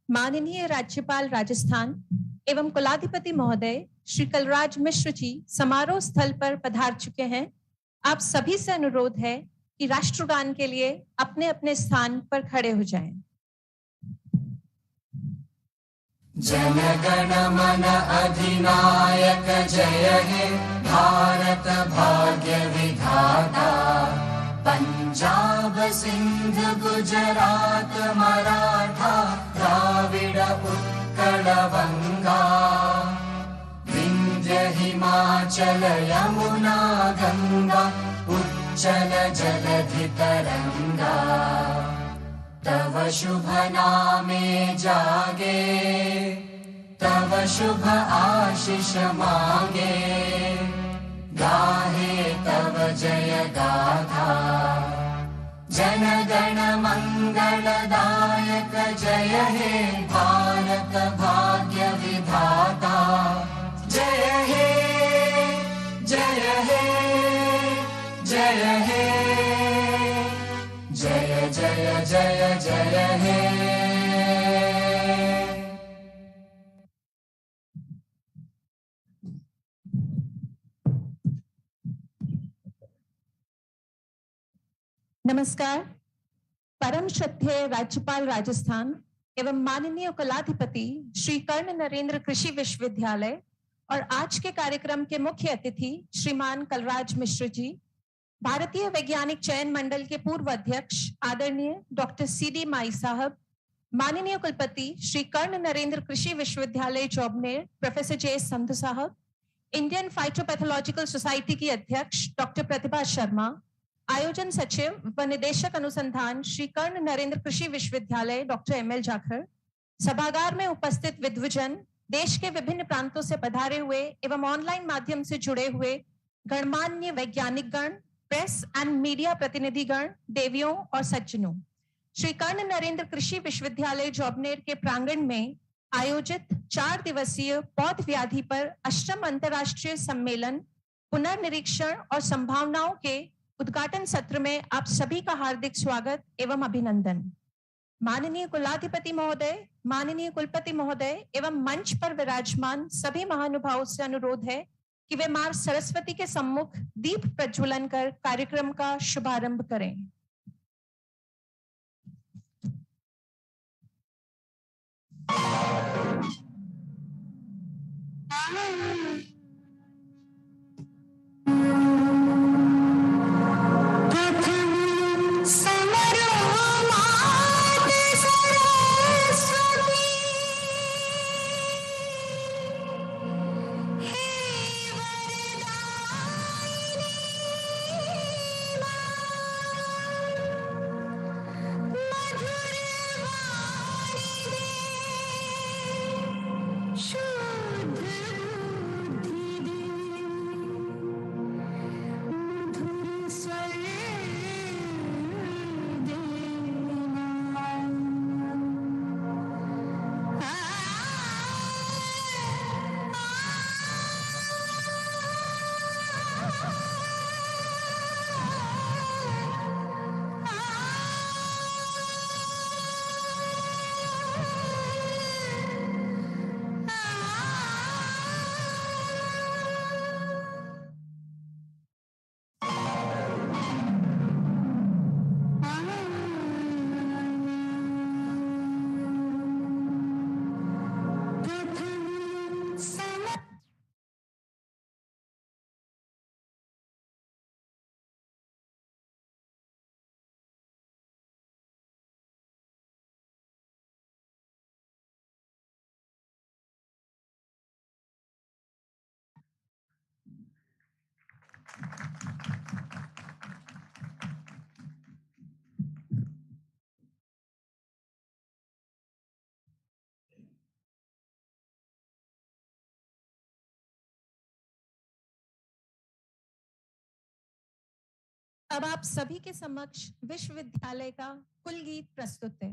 माननीय राज्यपाल राजस्थान एवं कुलाधिपति महोदय श्री कलराज मिश्र जी समारोह स्थल पर पधार चुके हैं। आप सभी से अनुरोध है कि राष्ट्रगान के लिए अपने अपने स्थान पर खड़े हो जाएं। जन गण मन अधिनायक जय हे भारत भाग्य विधाता। पंजाब सिंध गुजरात मराठा द्राविड उत्कल बंगा। विंध्य हिमाचल यमुना गंगा उच्चल जलधि तरंगा। तव शुभ नामे जागे तव शुभ आशीष मांगे। गाहे तव जय गाथा जन गण मंगलदायक जय हे भारत भाग्य विधाता। जय हे जय हे जय हे जय जय जय जय हे। नमस्कार। परम श्रद्धेय राज्यपाल राजस्थान एवं माननीय कुलाधिपति श्री कर्ण नरेंद्र कृषि विश्वविद्यालय और आज के कार्यक्रम के मुख्य अतिथि श्रीमान कलराज मिश्र जी, भारतीय वैज्ञानिक चयन मंडल के पूर्व अध्यक्ष आदरणीय डॉक्टर सीडी माई साहब, माननीय कुलपति श्री कर्ण नरेंद्र कृषि विश्वविद्यालय जोबनेर प्रोफेसर जे संधु साहब, इंडियन फाइटोपैथोलॉजिकल सोसाइटी की अध्यक्ष डॉक्टर प्रतिभा शर्मा, आयोजन सचिव व निदेशक अनुसंधान श्री कर्ण नरेंद्र कृषि विश्वविद्यालय डॉक्टर एमएल जाखड़, सभागार में उपस्थित विद्वजन, देश के विभिन्न प्रांतों से पधारे हुए एवं ऑनलाइन माध्यम से जुड़े हुए गणमान्य वैज्ञानिक गण, प्रेस एंड मीडिया प्रतिनिधिगण, देवियों और सज्जनों, श्री कर्ण नरेंद्र कृषि विश्वविद्यालय जोबनेर के प्रांगण में आयोजित 4 दिवसीय पौध व्याधि पर अष्टम अंतर्राष्ट्रीय सम्मेलन पुनर्निरीक्षण और संभावनाओं के उद्घाटन सत्र में आप सभी का हार्दिक स्वागत एवं अभिनंदन। माननीय कुलाधिपति महोदय, माननीय कुलपति महोदय एवं मंच पर विराजमान सभी महानुभावों से अनुरोध है कि वे मां सरस्वती के सम्मुख दीप प्रज्वलन कर कार्यक्रम का शुभारंभ करें। अब आप सभी के समक्ष विश्वविद्यालय का कुल गीत प्रस्तुत है।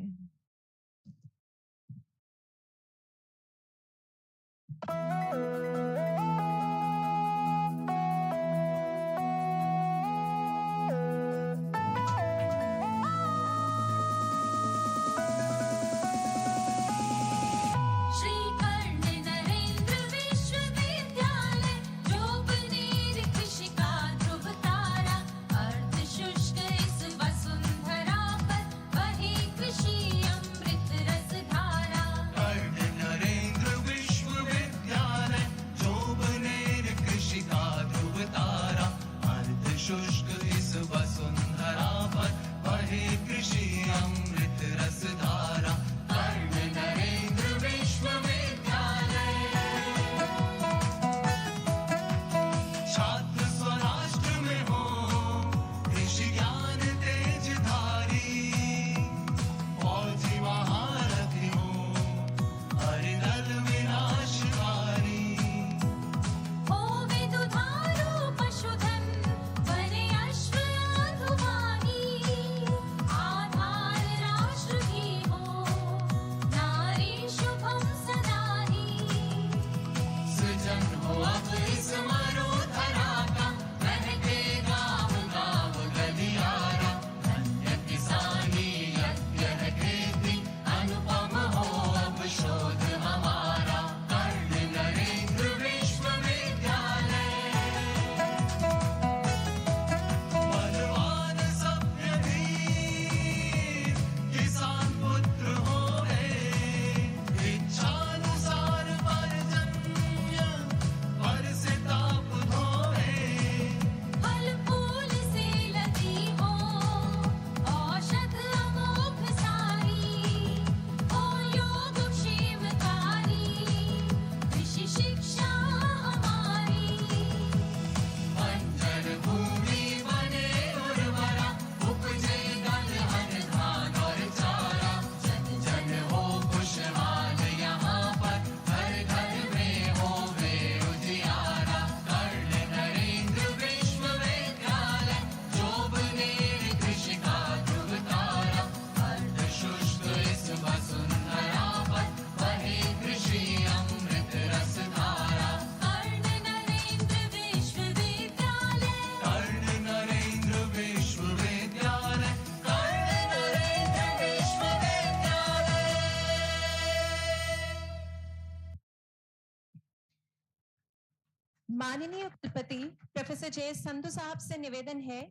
माननीय कुलपति प्रोफेसर जे संधू साहब से निवेदन है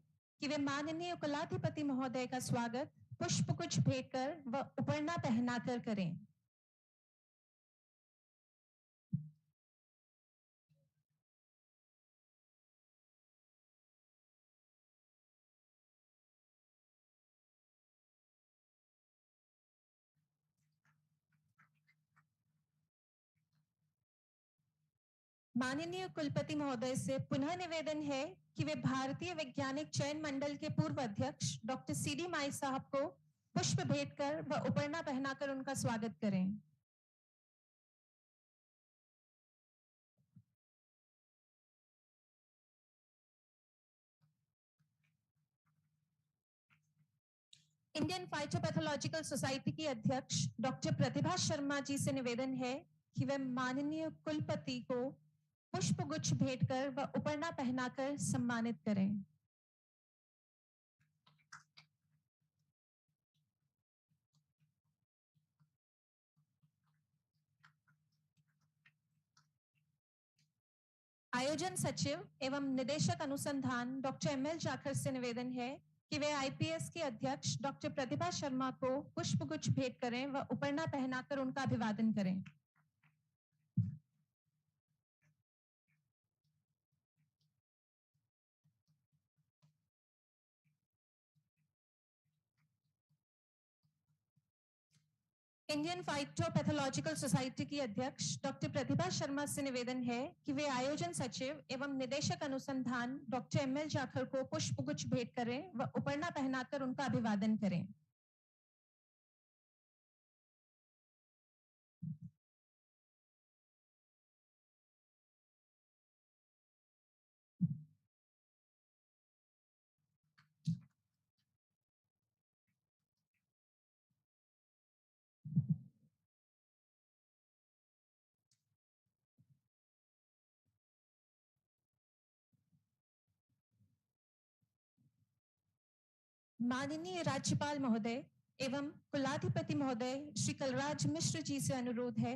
कि वे माननीय कुलाधिपति महोदय का स्वागत पुष्पगुच्छ भेंट कर व उपरना पहनाकर करें। माननीय कुलपति महोदय से पुनः निवेदन है कि वे भारतीय वैज्ञानिक चयन मंडल के पूर्व अध्यक्ष डॉक्टर सीडी माई साहब को पुष्प भेंट कर व उपरना पहनाकर उनका स्वागत करें। इंडियन फाइटोपैथोलॉजिकल सोसाइटी की अध्यक्ष डॉक्टर प्रतिभा शर्मा जी से निवेदन है कि वे माननीय कुलपति को पुष्पगुच्छ भेंट कर व उपरना पहनाकर सम्मानित करें। आयोजन सचिव एवं निदेशक अनुसंधान डॉक्टर एमएल जाखर से निवेदन है कि वे आईपीएस के अध्यक्ष डॉक्टर प्रतिभा शर्मा को पुष्पगुच्छ भेंट करें व उपरना पहनाकर उनका अभिवादन करें। इंडियन फाइटोपैथोलॉजिकल सोसाइटी की अध्यक्ष डॉक्टर प्रतिभा शर्मा से निवेदन है कि वे आयोजन सचिव एवं निदेशक अनुसंधान डॉक्टर एमएल जाखर को पुष्पगुच्छ भेंट करें व उपरना पहनाकर उनका अभिवादन करें। माननीय राज्यपाल महोदय एवं कुलाधिपति महोदय श्री कलराज मिश्र जी से अनुरोध है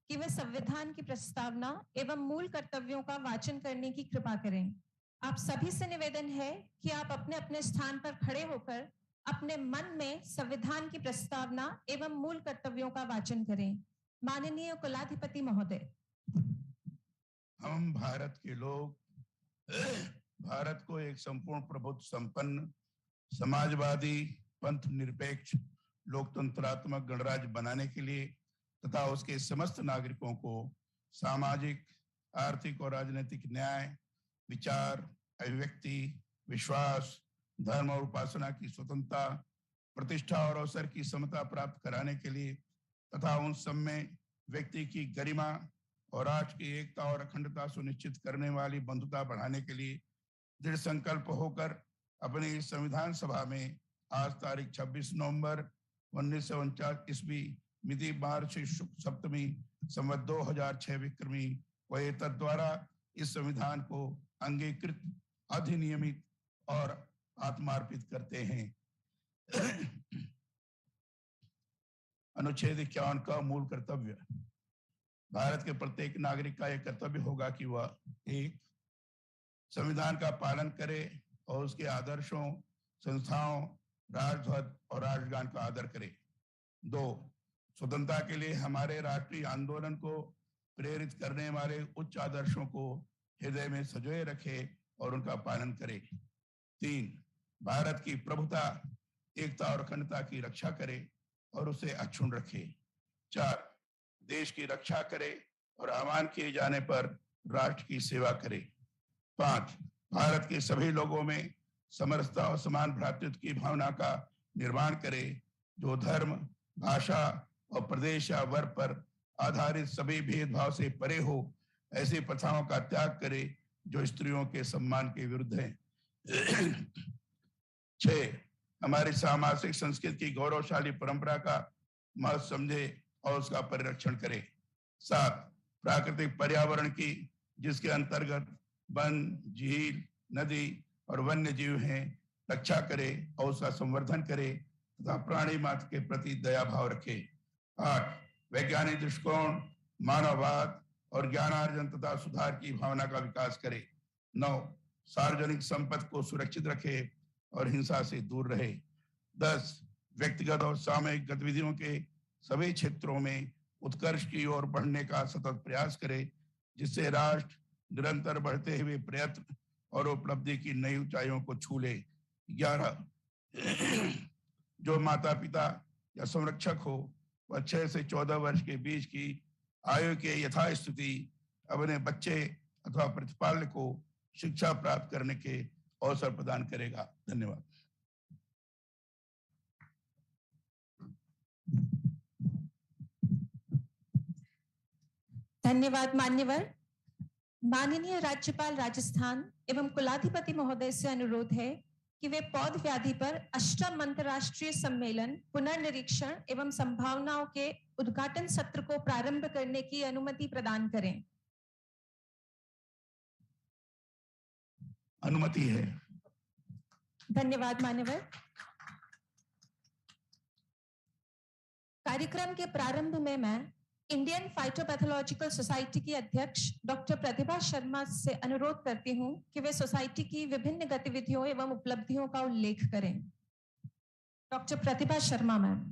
कि वे संविधान की प्रस्तावना एवं मूल कर्तव्यों का वाचन करने की कृपा करें। आप सभी से निवेदन है कि आप अपने अपने स्थान पर खड़े होकर अपने मन में संविधान की प्रस्तावना एवं मूल कर्तव्यों का वाचन करें। माननीय कुलाधिपति महोदय। हम भारत के लोग भारत को एक संपूर्ण प्रभुत्व संपन्न समाजवादी पंथ निरपेक्ष लोकतंत्रात्मक गणराज्य बनाने के लिए तथा उसके समस्त नागरिकों को सामाजिक आर्थिक और राजनीतिक न्याय विचार अभिव्यक्ति विश्वास धर्म और उपासना की स्वतंत्रता प्रतिष्ठा और अवसर की समता प्राप्त कराने के लिए तथा उन सब में व्यक्ति की गरिमा और राष्ट्र की एकता और अखंडता सुनिश्चित करने वाली बंधुता बढ़ाने के लिए दृढ़ संकल्प होकर अपनी संविधान सभा में आज तारीख 26 नवंबर 1949 ईस्वी मिति मार्च शुक्ल सप्तमी संवत 2006 विक्रमी व तद्वारा इस संविधान को अंगीकृत अधिनियमित और आत्मार्पित करते हैं। अनुच्छेद 51 का मूल कर्तव्य। भारत के प्रत्येक नागरिक का यह कर्तव्य होगा कि वह एक संविधान का पालन करे और उसके आदर्शों संस्थाओं राष्ट्रध्वज और राष्ट्रगान का आदर करे। 2 स्वतंत्रता के लिए हमारे राष्ट्रीय आंदोलन को प्रेरित करने वाले उच्च आदर्शों को हृदय में संजोए रखे और उनका पालन करे। 3 भारत की प्रभुता एकता और अखंडता की रक्षा करे और उसे अक्षुण्ण रखे। 4 देश की रक्षा करे और आह्वान किए जाने पर राष्ट्र की सेवा करे। 5 भारत के सभी लोगों में समरसता और समान भ्रातृत्व की भावना का निर्माण करे, जो धर्म भाषा और प्रदेश या वर्ग पर आधारित सभी भेदभाव से परे हो, ऐसी प्रथाओं का त्याग करे जो स्त्रियों के सम्मान के विरुद्ध है। 6 हमारी सामाजिक संस्कृति की गौरवशाली परंपरा का महत्व समझे और उसका परिरक्षण करे। 7 प्राकृतिक पर्यावरण की, जिसके अंतर्गत वन झील नदी और वन्य जीव हैं, रक्षा करे और उसका संवर्धन करे तथा प्राणी मात्र के प्रति दया भाव रखे। 8 वैज्ञानिक दृष्टिकोण मानववाद और ज्ञानार्जन तथा सुधार की भावना का विकास करे। 9, सार्वजनिक संपत्ति को सुरक्षित रखे और हिंसा से दूर रहे। 10, व्यक्तिगत और सामूहिक गतिविधियों के सभी क्षेत्रों में उत्कर्ष की ओर बढ़ने का सतत प्रयास करे, जिससे राष्ट्र निरंतर बढ़ते हुए प्रयत्न और उपलब्धि की नई ऊंचाइयों को छू ले। 11, जो माता पिता या संरक्षक हो वह 6 से 14 वर्ष के बीच की आयु के यथास्थिति अपने बच्चे अथवा प्रतिपाल्य को शिक्षा प्राप्त करने के अवसर प्रदान करेगा। धन्यवाद। धन्यवाद मान्यवर। माननीय राज्यपाल राजस्थान एवं कुलाधिपति महोदय से अनुरोध है कि वे पौध व्याधि पर 8वां अंतर्राष्ट्रीय सम्मेलन पुनर्निरीक्षण एवं संभावनाओं के उद्घाटन सत्र को प्रारंभ करने की अनुमति प्रदान करें। अनुमति है। धन्यवाद मान्यवर। कार्यक्रम के प्रारंभ में मैं इंडियन फाइटोपैथोलॉजिकल सोसाइटी की अध्यक्ष डॉक्टर प्रतिभा शर्मा से अनुरोध करती हूं कि वे सोसाइटी की विभिन्न गतिविधियों एवं उपलब्धियों का उल्लेख करें। डॉक्टर प्रतिभा शर्मा मैम।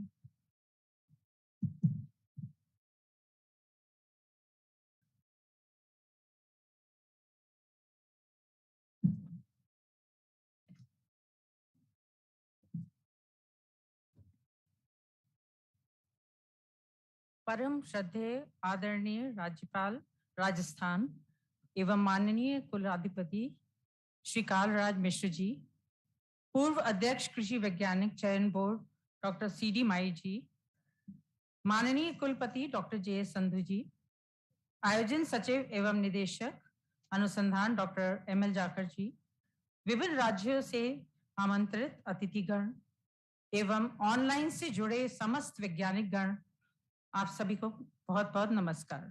परम श्रद्धेय आदरणीय राज्यपाल राजस्थान एवं माननीय कुलाधिपति श्री कालराज मिश्र जी, पूर्व अध्यक्ष कृषि वैज्ञानिक चयन बोर्ड डॉक्टर CD माई जी, माननीय कुलपति डॉक्टर JS संधू जी, आयोजन सचिव एवं निदेशक अनुसंधान डॉक्टर ML जाखड़ जी, विभिन्न राज्यों से आमंत्रित अतिथिगण एवं ऑनलाइन से जुड़े समस्त वैज्ञानिक गण, आप सभी को बहुत बहुत नमस्कार।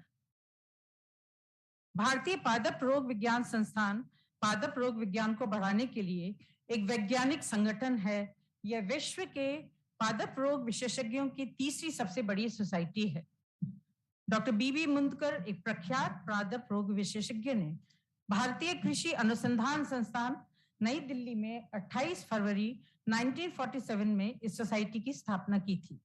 भारतीय पादप रोग विज्ञान संस्थान पादप रोग विज्ञान को बढ़ाने के लिए एक वैज्ञानिक संगठन है। यह विश्व के पादप रोग विशेषज्ञों की तीसरी सबसे बड़ी सोसाइटी है। डॉक्टर BB मुंदकर एक प्रख्यात पादप रोग विशेषज्ञ ने भारतीय कृषि अनुसंधान संस्थान नई दिल्ली में 28 फरवरी 1947 में इस सोसाइटी की स्थापना की थी।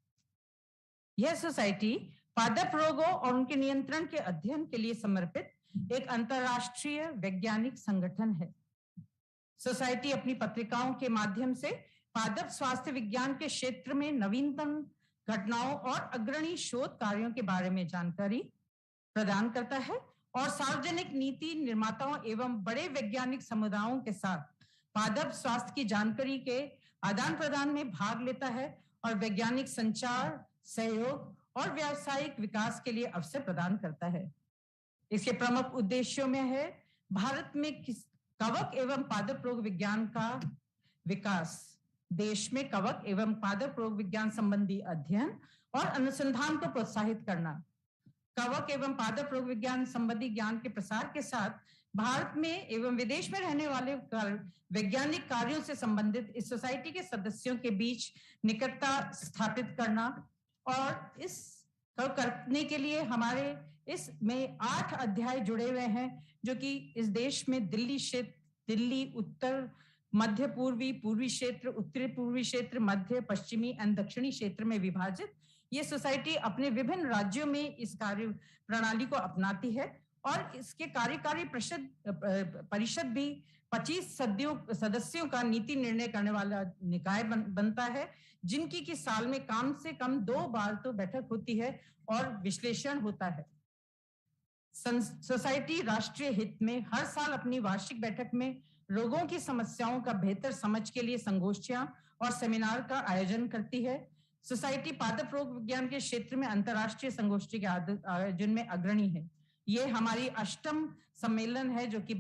यह सोसाइटी पादप रोगों और उनके नियंत्रण के अध्ययन के लिए समर्पित एक अंतरराष्ट्रीय वैज्ञानिक संगठन है। सोसाइटी अपनी पत्रिकाओं के माध्यम से पादप स्वास्थ्य विज्ञान के क्षेत्र में नवीनतम घटनाओं और अग्रणी शोध कार्यों के बारे में जानकारी प्रदान करता है और सार्वजनिक नीति निर्माताओं एवं बड़े वैज्ञानिक समुदायों के साथ पादप स्वास्थ्य की जानकारी के आदान प्रदान में भाग लेता है और वैज्ञानिक संचार, सहयोग और व्यावसायिक विकास के लिए अवसर प्रदान करता है। इसके प्रमुख उद्देश्यों में है भारत में कवक एवं पादप रोग विज्ञान का विकास, देश में कवक एवं पादप रोग विज्ञान संबंधी अध्ययन और अनुसंधान को प्रोत्साहित करना, कवक एवं पादप रोग विज्ञान संबंधी ज्ञान के प्रसार के साथ भारत में एवं विदेश में रहने वाले वैज्ञानिक कार्यों से संबंधित इस सोसाइटी के सदस्यों के बीच निकटता स्थापित करना और इस करने के लिए हमारे इसमें 8 अध्याय जुड़े हुए हैं, जो कि इस देश में दिल्ली क्षेत्र, दिल्ली, उत्तर, मध्य पूर्वी, पूर्वी क्षेत्र, उत्तरी पूर्वी क्षेत्र, मध्य पश्चिमी एवं दक्षिणी क्षेत्र में विभाजित ये सोसाइटी अपने विभिन्न राज्यों में इस कार्य प्रणाली को अपनाती है और इसके कार्यकारी परिषद भी 25 सदस्यों का नीति निर्णय करने वाला निकाय बनता है, जिनकी कि साल में कम से कम 2 बार तो बैठक होती है और विश्लेषण होता है। सोसाइटी राष्ट्रीय हित में हर साल अपनी वार्षिक बैठक में रोगों की समस्याओं का बेहतर समझ के लिए संगोष्ठियां और सेमिनार का आयोजन करती है। सोसाइटी पादप रोग विज्ञान के क्षेत्र में अंतर्राष्ट्रीय संगोष्ठी के आयोजन में अग्रणी है। ये हमारी 8वां सम्मेलन है जो कि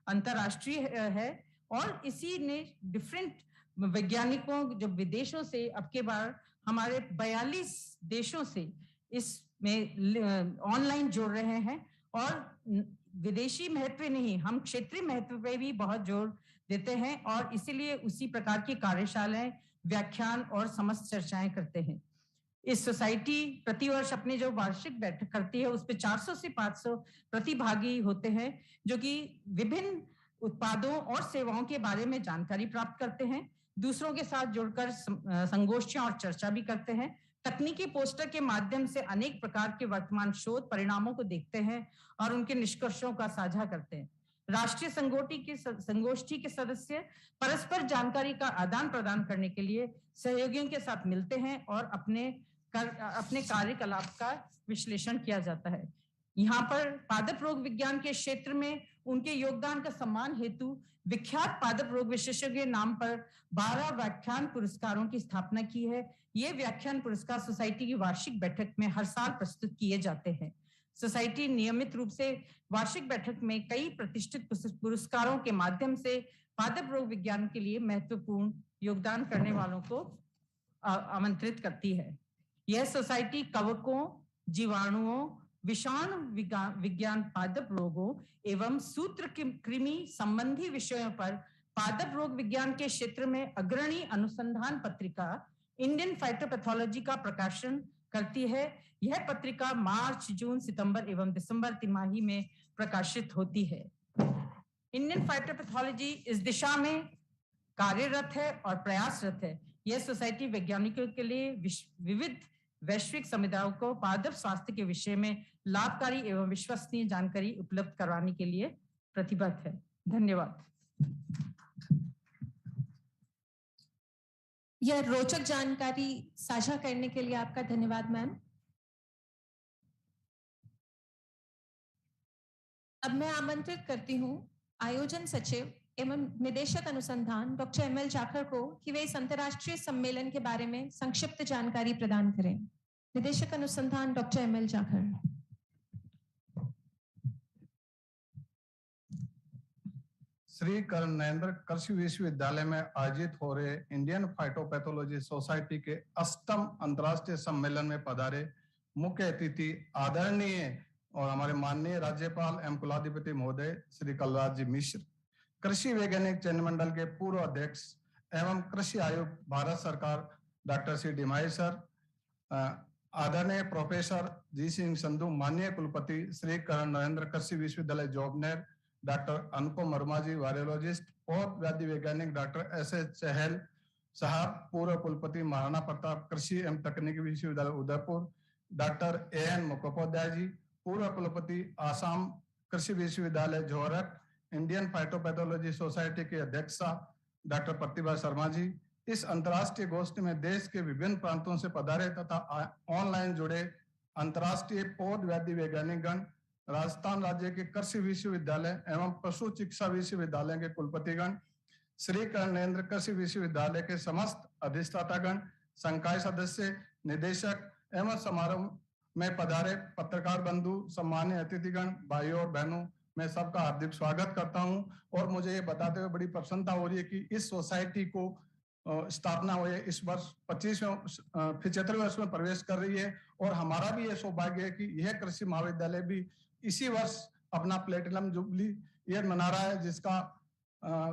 अंतर्राष्ट्रीय है और इसी ने डिफरेंट वैज्ञानिकों जो विदेशों से अब के बार हमारे 42 देशों से इसमें ऑनलाइन जुड़ रहे हैं और विदेशी महत्व नहीं, हम क्षेत्रीय महत्व पे भी बहुत जोर देते हैं और इसीलिए उसी प्रकार की कार्यशालाएं, व्याख्यान और समस्त चर्चाएं करते हैं। इस सोसाइटी प्रतिवर्ष अपनी जो वार्षिक बैठक करती है उस पे 400 से 500 प्रतिभागी होते हैं जो कि विभिन्न उत्पादों और सेवाओं के बारे में जानकारी प्राप्त करते हैं, दूसरों के साथ जुड़कर संगोष्ठियां और चर्चा भी करते हैं, तकनीकी पोस्टर के माध्यम से अनेक प्रकार के वर्तमान शोध परिणामों को देखते हैं और उनके निष्कर्षों का साझा करते हैं। राष्ट्रीय संगोष्ठी के सदस्य परस्पर जानकारी का आदान प्रदान करने के लिए सहयोगियों के साथ मिलते हैं और अपने कार्यकलाप का विश्लेषण किया जाता है। यहाँ पर पादप रोग विज्ञान के क्षेत्र में उनके योगदान का सम्मान हेतु विख्यात पादप रोग विशेषज्ञ नाम पर 12 व्याख्यान पुरस्कारों की स्थापना की है। ये व्याख्यान पुरस्कार सोसाइटी की वार्षिक बैठक में हर साल प्रस्तुत किए जाते हैं। सोसाइटी नियमित रूप से वार्षिक बैठक में कई प्रतिष्ठित पुरस्कारों के माध्यम से पादप रोग विज्ञान के लिए महत्वपूर्ण योगदान करने वालों को आमंत्रित करती है। यह सोसाइटी कवकों, जीवाणुओं, विषाणु विज्ञान, पादप रोगों एवं सूत्रकृमि संबंधी विषयों पर पादप रोग विज्ञान के क्षेत्र में अग्रणी अनुसंधान पत्रिका इंडियन फाइटोपैथोलॉजी का प्रकाशन करती है। यह पत्रिका मार्च, जून, सितंबर एवं दिसंबर तिमाही में प्रकाशित होती है। इंडियन फाइटोपैथोलॉजी इस दिशा में कार्यरत है और प्रयासरत है। यह सोसाइटी वैज्ञानिकों के लिए विविध वैश्विक समुदायों को पादप स्वास्थ्य के विषय में लाभकारी एवं विश्वसनीय जानकारी उपलब्ध करवाने के लिए प्रतिबद्ध है। धन्यवाद। यह रोचक जानकारी साझा करने के लिए आपका धन्यवाद मैम। अब मैं आमंत्रित करती हूँ आयोजन सचिव एवं निदेशक अनुसंधान डॉक्टर एमएल जाखड़ को कि वे इस अंतर्राष्ट्रीय सम्मेलन के बारे में संक्षिप्त जानकारी प्रदान करें। निदेशक अनुसंधान डॉक्टर एमएल जाखड़। श्री कर्ण नरेंद्र कृषि विश्वविद्यालय में आयोजित हो रहे इंडियन फाइटोपैथोलॉजी सोसाइटी के 8वें अंतर्राष्ट्रीय सम्मेलन में पधारे मुख्य अतिथि आदरणीय और हमारे माननीय राज्यपाल एवं कुलाधिपति महोदय श्री कलराज जी मिश्र, कृषि वैज्ञानिक चयन मंडल के पूर्व अध्यक्ष एवं कृषि आयुक्त भारत सरकार डॉक्टर सी डिमाई सर, आदरणीय प्रोफेसर जी सिंह संधू, माननीय कुलपति श्री कर्ण नरेंद्र कृषि विश्वविद्यालय जोबनेर, डॉक्टर अनुपम वर्मा जी वायरोलॉजिस्ट, पौध व्याधि वैज्ञानिक डॉक्टर एस.एस. चहल साहब, पूर्व कुलपति महाराणा प्रताप कृषि एवं तकनीकी विश्वविद्यालय उदयपुर, डॉक्टर ए.एन. मुखोपाध्याय जी, पूर्व कुलपति आसाम कृषि विश्वविद्यालय जोहरक, इंडियन फाइटोपैथोलॉजी सोसाइटी के अध्यक्षा डॉक्टर प्रतिभा शर्मा जी, इस अंतर्राष्ट्रीय गोष्ठी में देश के विभिन्न प्रांतों से पधारे तथा ऑनलाइन जुड़े अंतर्राष्ट्रीय पौध व्याधि वैज्ञानिक गण, राजस्थान राज्य के कृषि विश्वविद्यालय एवं पशु चिकित्सा विश्वविद्यालय के कुलपतिगण, श्री कर्ण नरेंद्र कृषि विश्वविद्यालय के समस्त अधिष्ठातागण, संकाय सदस्य, निदेशक एवं समारोह में पधारे पत्रकार बंधु, सम्मानीय अतिथिगण, भाइयों और बहनों, मैं सबका हार्दिक स्वागत करता हूं। और मुझे ये बताते हुए बड़ी प्रसन्नता हो रही है कि इस सोसाइटी को स्थापना हुई इस वर्ष 75वें वर्ष में प्रवेश कर रही है और हमारा भी ये सौभाग्य है कि यह कृषि महाविद्यालय भी इसी वर्ष अपना प्लेटिनम जुबली ईयर मना रहा है, जिसका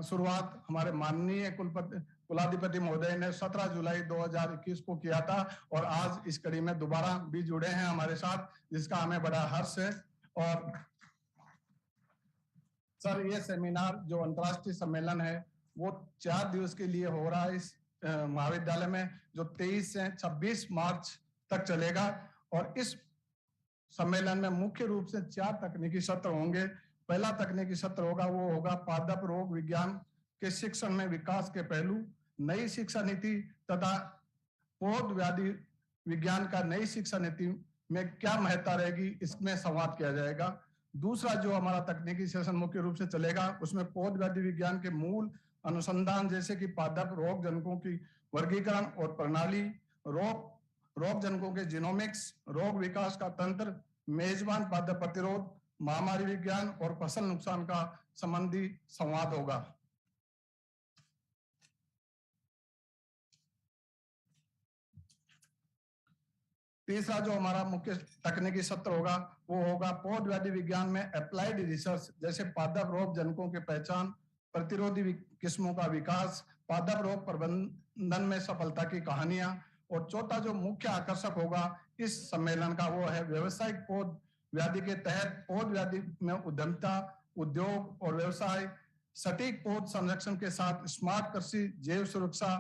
शुरुआत हमारे माननीय कुलाधिपति महोदय ने 17 जुलाई 2021 को किया था और आज इस कड़ी में दोबारा भी जुड़े हैं हमारे साथ, जिसका हमें बड़ा हर्ष है। और सर, ये सेमिनार जो अंतर्राष्ट्रीय सम्मेलन है वो 4 दिवस के लिए हो रहा है इस महाविद्यालय में, जो 23 से 26 मार्च तक चलेगा। और इस सम्मेलन में मुख्य रूप से 4 तकनीकी सत्र होंगे। पहला तकनीकी सत्र वो होगा पादप रोग विज्ञान के शिक्षण में विकास के पहलू, नई शिक्षा नीति तथा पौध व्याधि विज्ञान का नई शिक्षा नीति में क्या महत्ता रहेगी, इसमें संवाद किया जाएगा। दूसरा जो हमारा तकनीकी सेशन मुख्य रूप से चलेगा उसमें पौध व्याधि विज्ञान के मूल अनुसंधान जैसे कि पादप रोग जनकों की वर्गीकरण और प्रणाली, रोग जनकों के जीनोमिक्स, रोग विकास का तंत्र, मेजबान पादप प्रतिरोध, महामारी विज्ञान और फसल नुकसान का संबंधी संवाद होगा। तीसरा जो हमारा मुख्य तकनीकी सत्र होगा वो होगा पौध व्याधि विज्ञान में अप्लाइड रिसर्च, जैसे पादप रोग जनकों की पहचान, प्रतिरोधी किस्मों का विकास, पादप रोग प्रबंधन में सफलता की कहानियां, और चौथा जो मुख्य आकर्षक होगा इस सम्मेलन का वो है व्यवसायिक पौध व्याधि के तहत पौध व्याधि में उद्यमिता, उद्योग और व्यवसाय सटीक पौध संरक्षण के साथ स्मार्ट कृषि, जैव सुरक्षा,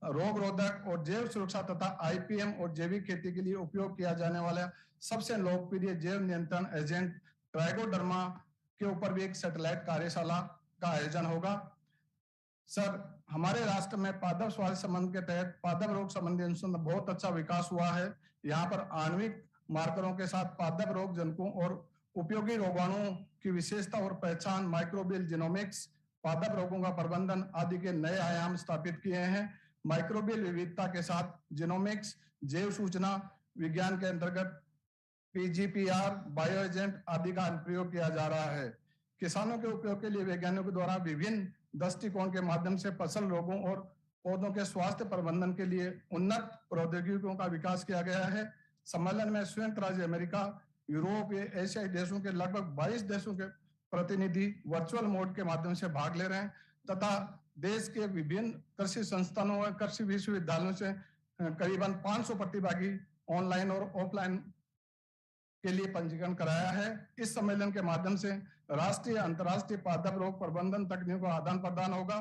रोग रोधक और जैव सुरक्षा तथा IPM और जैविक खेती के लिए उपयोग किया जाने वाला सबसे लोकप्रिय जैव नियंत्रण एजेंट ट्राइकोडर्मा के ऊपर भी एक सैटेलाइट कार्यशाला का आयोजन होगा। सर, हमारे राष्ट्र में पादप स्वास्थ्य संबंध के तहत पादप रोग संबंधी अनुसंधान बहुत अच्छा विकास हुआ है। यहाँ पर आणविक मार्करों के साथ पादप रोग जनकों और उपयोगी रोगाणुओं की विशेषता और पहचान, माइक्रोबियल जीनोमिक्स, पादप रोगों का प्रबंधन आदि के नए आयाम स्थापित किए हैं। माइक्रोबियल विविधता के साथ जीनोमिक्स, जैव सूचना विज्ञान के अंतर्गत PGPR, बायो एजेंट आदि का प्रयोग किया जा रहा है। किसानों के उपयोग के लिए वैज्ञानिकों द्वारा विभिन्न दृष्टिकोण के माध्यम से फसल रोगों और पौधों के स्वास्थ्य प्रबंधन के लिए उन्नत प्रौद्योगिकियों का विकास किया गया है। सम्मेलन में संयुक्त राज्य अमेरिका, यूरोप, एशियाई देशों के लगभग 22 देशों के प्रतिनिधि वर्चुअल मोड के माध्यम से भाग ले रहे हैं तथा देश के विभिन्न कृषि संस्थानों और कृषि विश्वविद्यालयों से करीबन 500 प्रतिभागी ऑनलाइन और ऑफलाइन के लिए पंजीकरण कराया है। इस सम्मेलन के माध्यम से राष्ट्रीय अंतर्राष्ट्रीय पादप रोग प्रबंधन तकनीकों का आदान प्रदान होगा।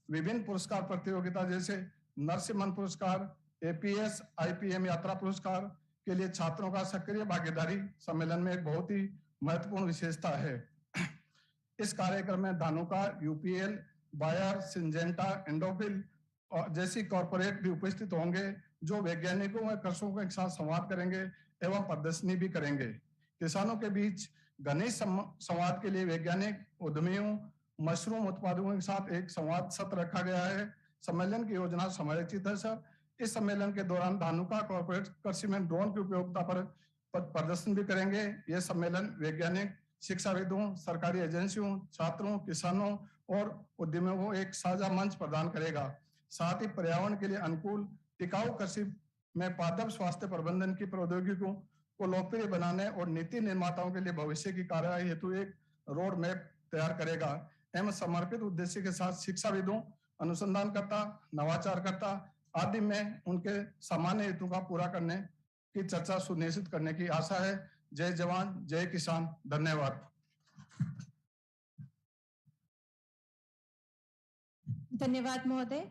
विभिन्न पुरस्कार प्रतियोगिता जैसे नरसिम्हन पुरस्कार, APS, IPM यात्रा पुरस्कार के लिए छात्रों का सक्रिय भागीदारी सम्मेलन में एक बहुत ही महत्वपूर्ण विशेषता है। इस कार्यक्रम में धानुका, UPL, बायर, सिंजेंटा, एंडोफिल जैसी कॉर्पोरेट भी उपस्थित होंगे जो वैज्ञानिकों व कृषकों के साथ संवाद करेंगे एवं प्रदर्शनी भी करेंगे। किसानों के बीच घनिष्ठ संवाद के लिए वैज्ञानिक उद्यमियों, मशरूम उत्पादकों के साथ एक संवाद सत्र रखा गया है। सम्मेलन की योजना समायोजित है सर। इस सम्मेलन के दौरान धानुका कॉर्पोरेट कृषि में ड्रोन की उपयोगिता पर प्रदर्शन भी करेंगे। यह सम्मेलन वैज्ञानिक, शिक्षाविदों, सरकारी एजेंसियों, छात्रों, किसानों और उद्यमियों को एक साझा मंच प्रदान करेगा। साथ ही पर्यावरण के लिए अनुकूल टिकाऊ कृषि में पादप स्वास्थ्य प्रबंधन की प्रौद्योगिकियों को लोकप्रिय बनाने और नीति निर्माताओं के लिए भविष्य की कार्यवाही हेतु एक रोड मैप तैयार करेगा एवं समर्पित उद्देश्य के साथ शिक्षाविदों, अनुसंधानकर्ता, नवाचारकर्ता आदि में उनके सामान्य हेतु का पूरा करने की चर्चा सुनिश्चित करने की आशा है। जय जवान, जय किसान। धन्यवाद। धन्यवाद महोदय।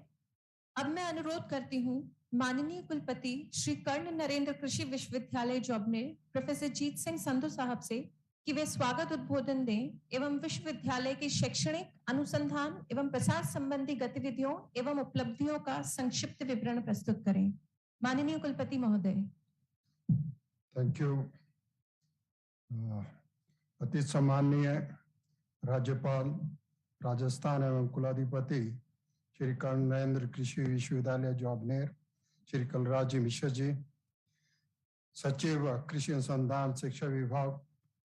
अब मैं अनुरोध करती हूँ माननीय कुलपति श्री कर्ण नरेंद्र कृषि विश्वविद्यालय जॉबनेर प्रोफेसर जीत सिंह संधू साहब से कि वे स्वागत उद्बोधन दें एवं विश्वविद्यालय की शैक्षणिक, अनुसंधान एवं प्रसार संबंधी गतिविधियों एवं उपलब्धियों का संक्षिप्त विवरण प्रस्तुत करें। माननीय कुलपति महोदय। Thank you. अति सम्माननीय राज्यपाल राजस्थान एवं कुलाधिपति श्री कर्ण नरेंद्र कृषि विश्वविद्यालय जॉबनेर श्री कलराज मिश्र जी, सचिव कृषि अनुसंधान शिक्षा विभाग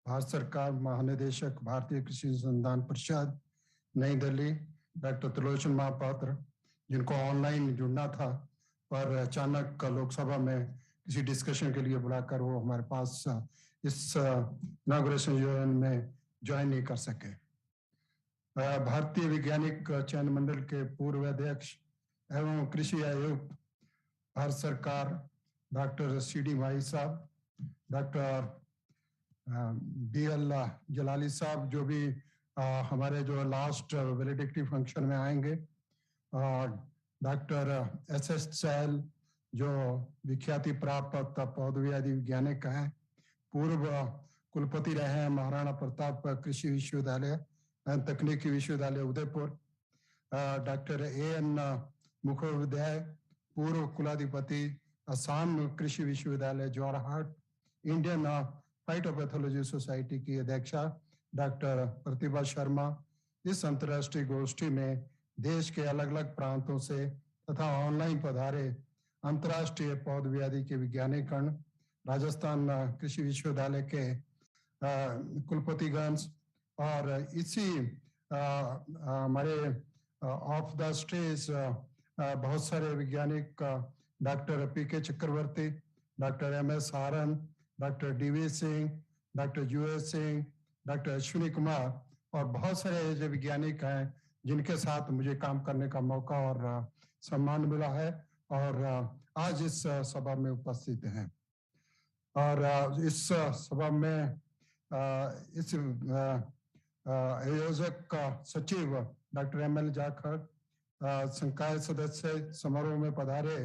भारत सरकार, महानिदेशक भारतीय कृषि अनुसंधान परिषद नई दिल्ली डॉक्टर त्रिलोचन महापात्र, जिनको ऑनलाइन जुड़ना था पर अचानक लोकसभा में किसी डिस्कशन के लिए बुलाकर वो हमारे पास इस इनॉग्रेशन में ज्वाइन नहीं कर सके। भारतीय वैज्ञानिक चयन मंडल के पूर्व अध्यक्ष एवं कृषि आयुक्त भारत सरकार डॉक्टर CD माही साहब, डॉक्टर DL जलाली साहब जो भी हमारे जो लास्ट वैलिडिक्टी फंक्शन में आएंगे, और डॉक्टर SS चैल जो विख्याति प्राप्त पौधव्याधि वैज्ञानिक हैं, पूर्व कुलपति रहे हैं महाराणा प्रताप कृषि विश्वविद्यालय तकनीकी विश्वविद्यालय उदयपुर, डॉक्टर AN मुखोपाध्याय, पूर्व कुलाधिपति असम कृषि विश्वविद्यालय जोरहाट, इंडियन फाइटोपैथोलॉजी सोसाइटी की अध्यक्षा डॉक्टर प्रतिभा शर्मा। इस अंतर्राष्ट्रीय गोष्ठी में देश के अलग अलग प्रांतों से तथा ऑनलाइन पधारे अंतर्राष्ट्रीय पौधव्याधि के वैज्ञानिकगण, राजस्थान कृषि विश्वविद्यालय के कुलपतिगण और इसी हमारे ऑफ द स्टेज बहुत सारे वैज्ञानिक doctor PK Chakravarti, doctor MS आरन, doctor DV Singh, doctor US Singh, doctor Ashwini Kumar और बहुत सारे ऐसे वैज्ञानिक हैं जिनके साथ मुझे काम करने का मौका और सम्मान मिला है। और आज इस सभा में उपस्थित हैं। और इस सभा में इस आयोजक सचिव डॉक्टर एम.एल. जाखड़, संकाय सदस्य, समारोह में पधारे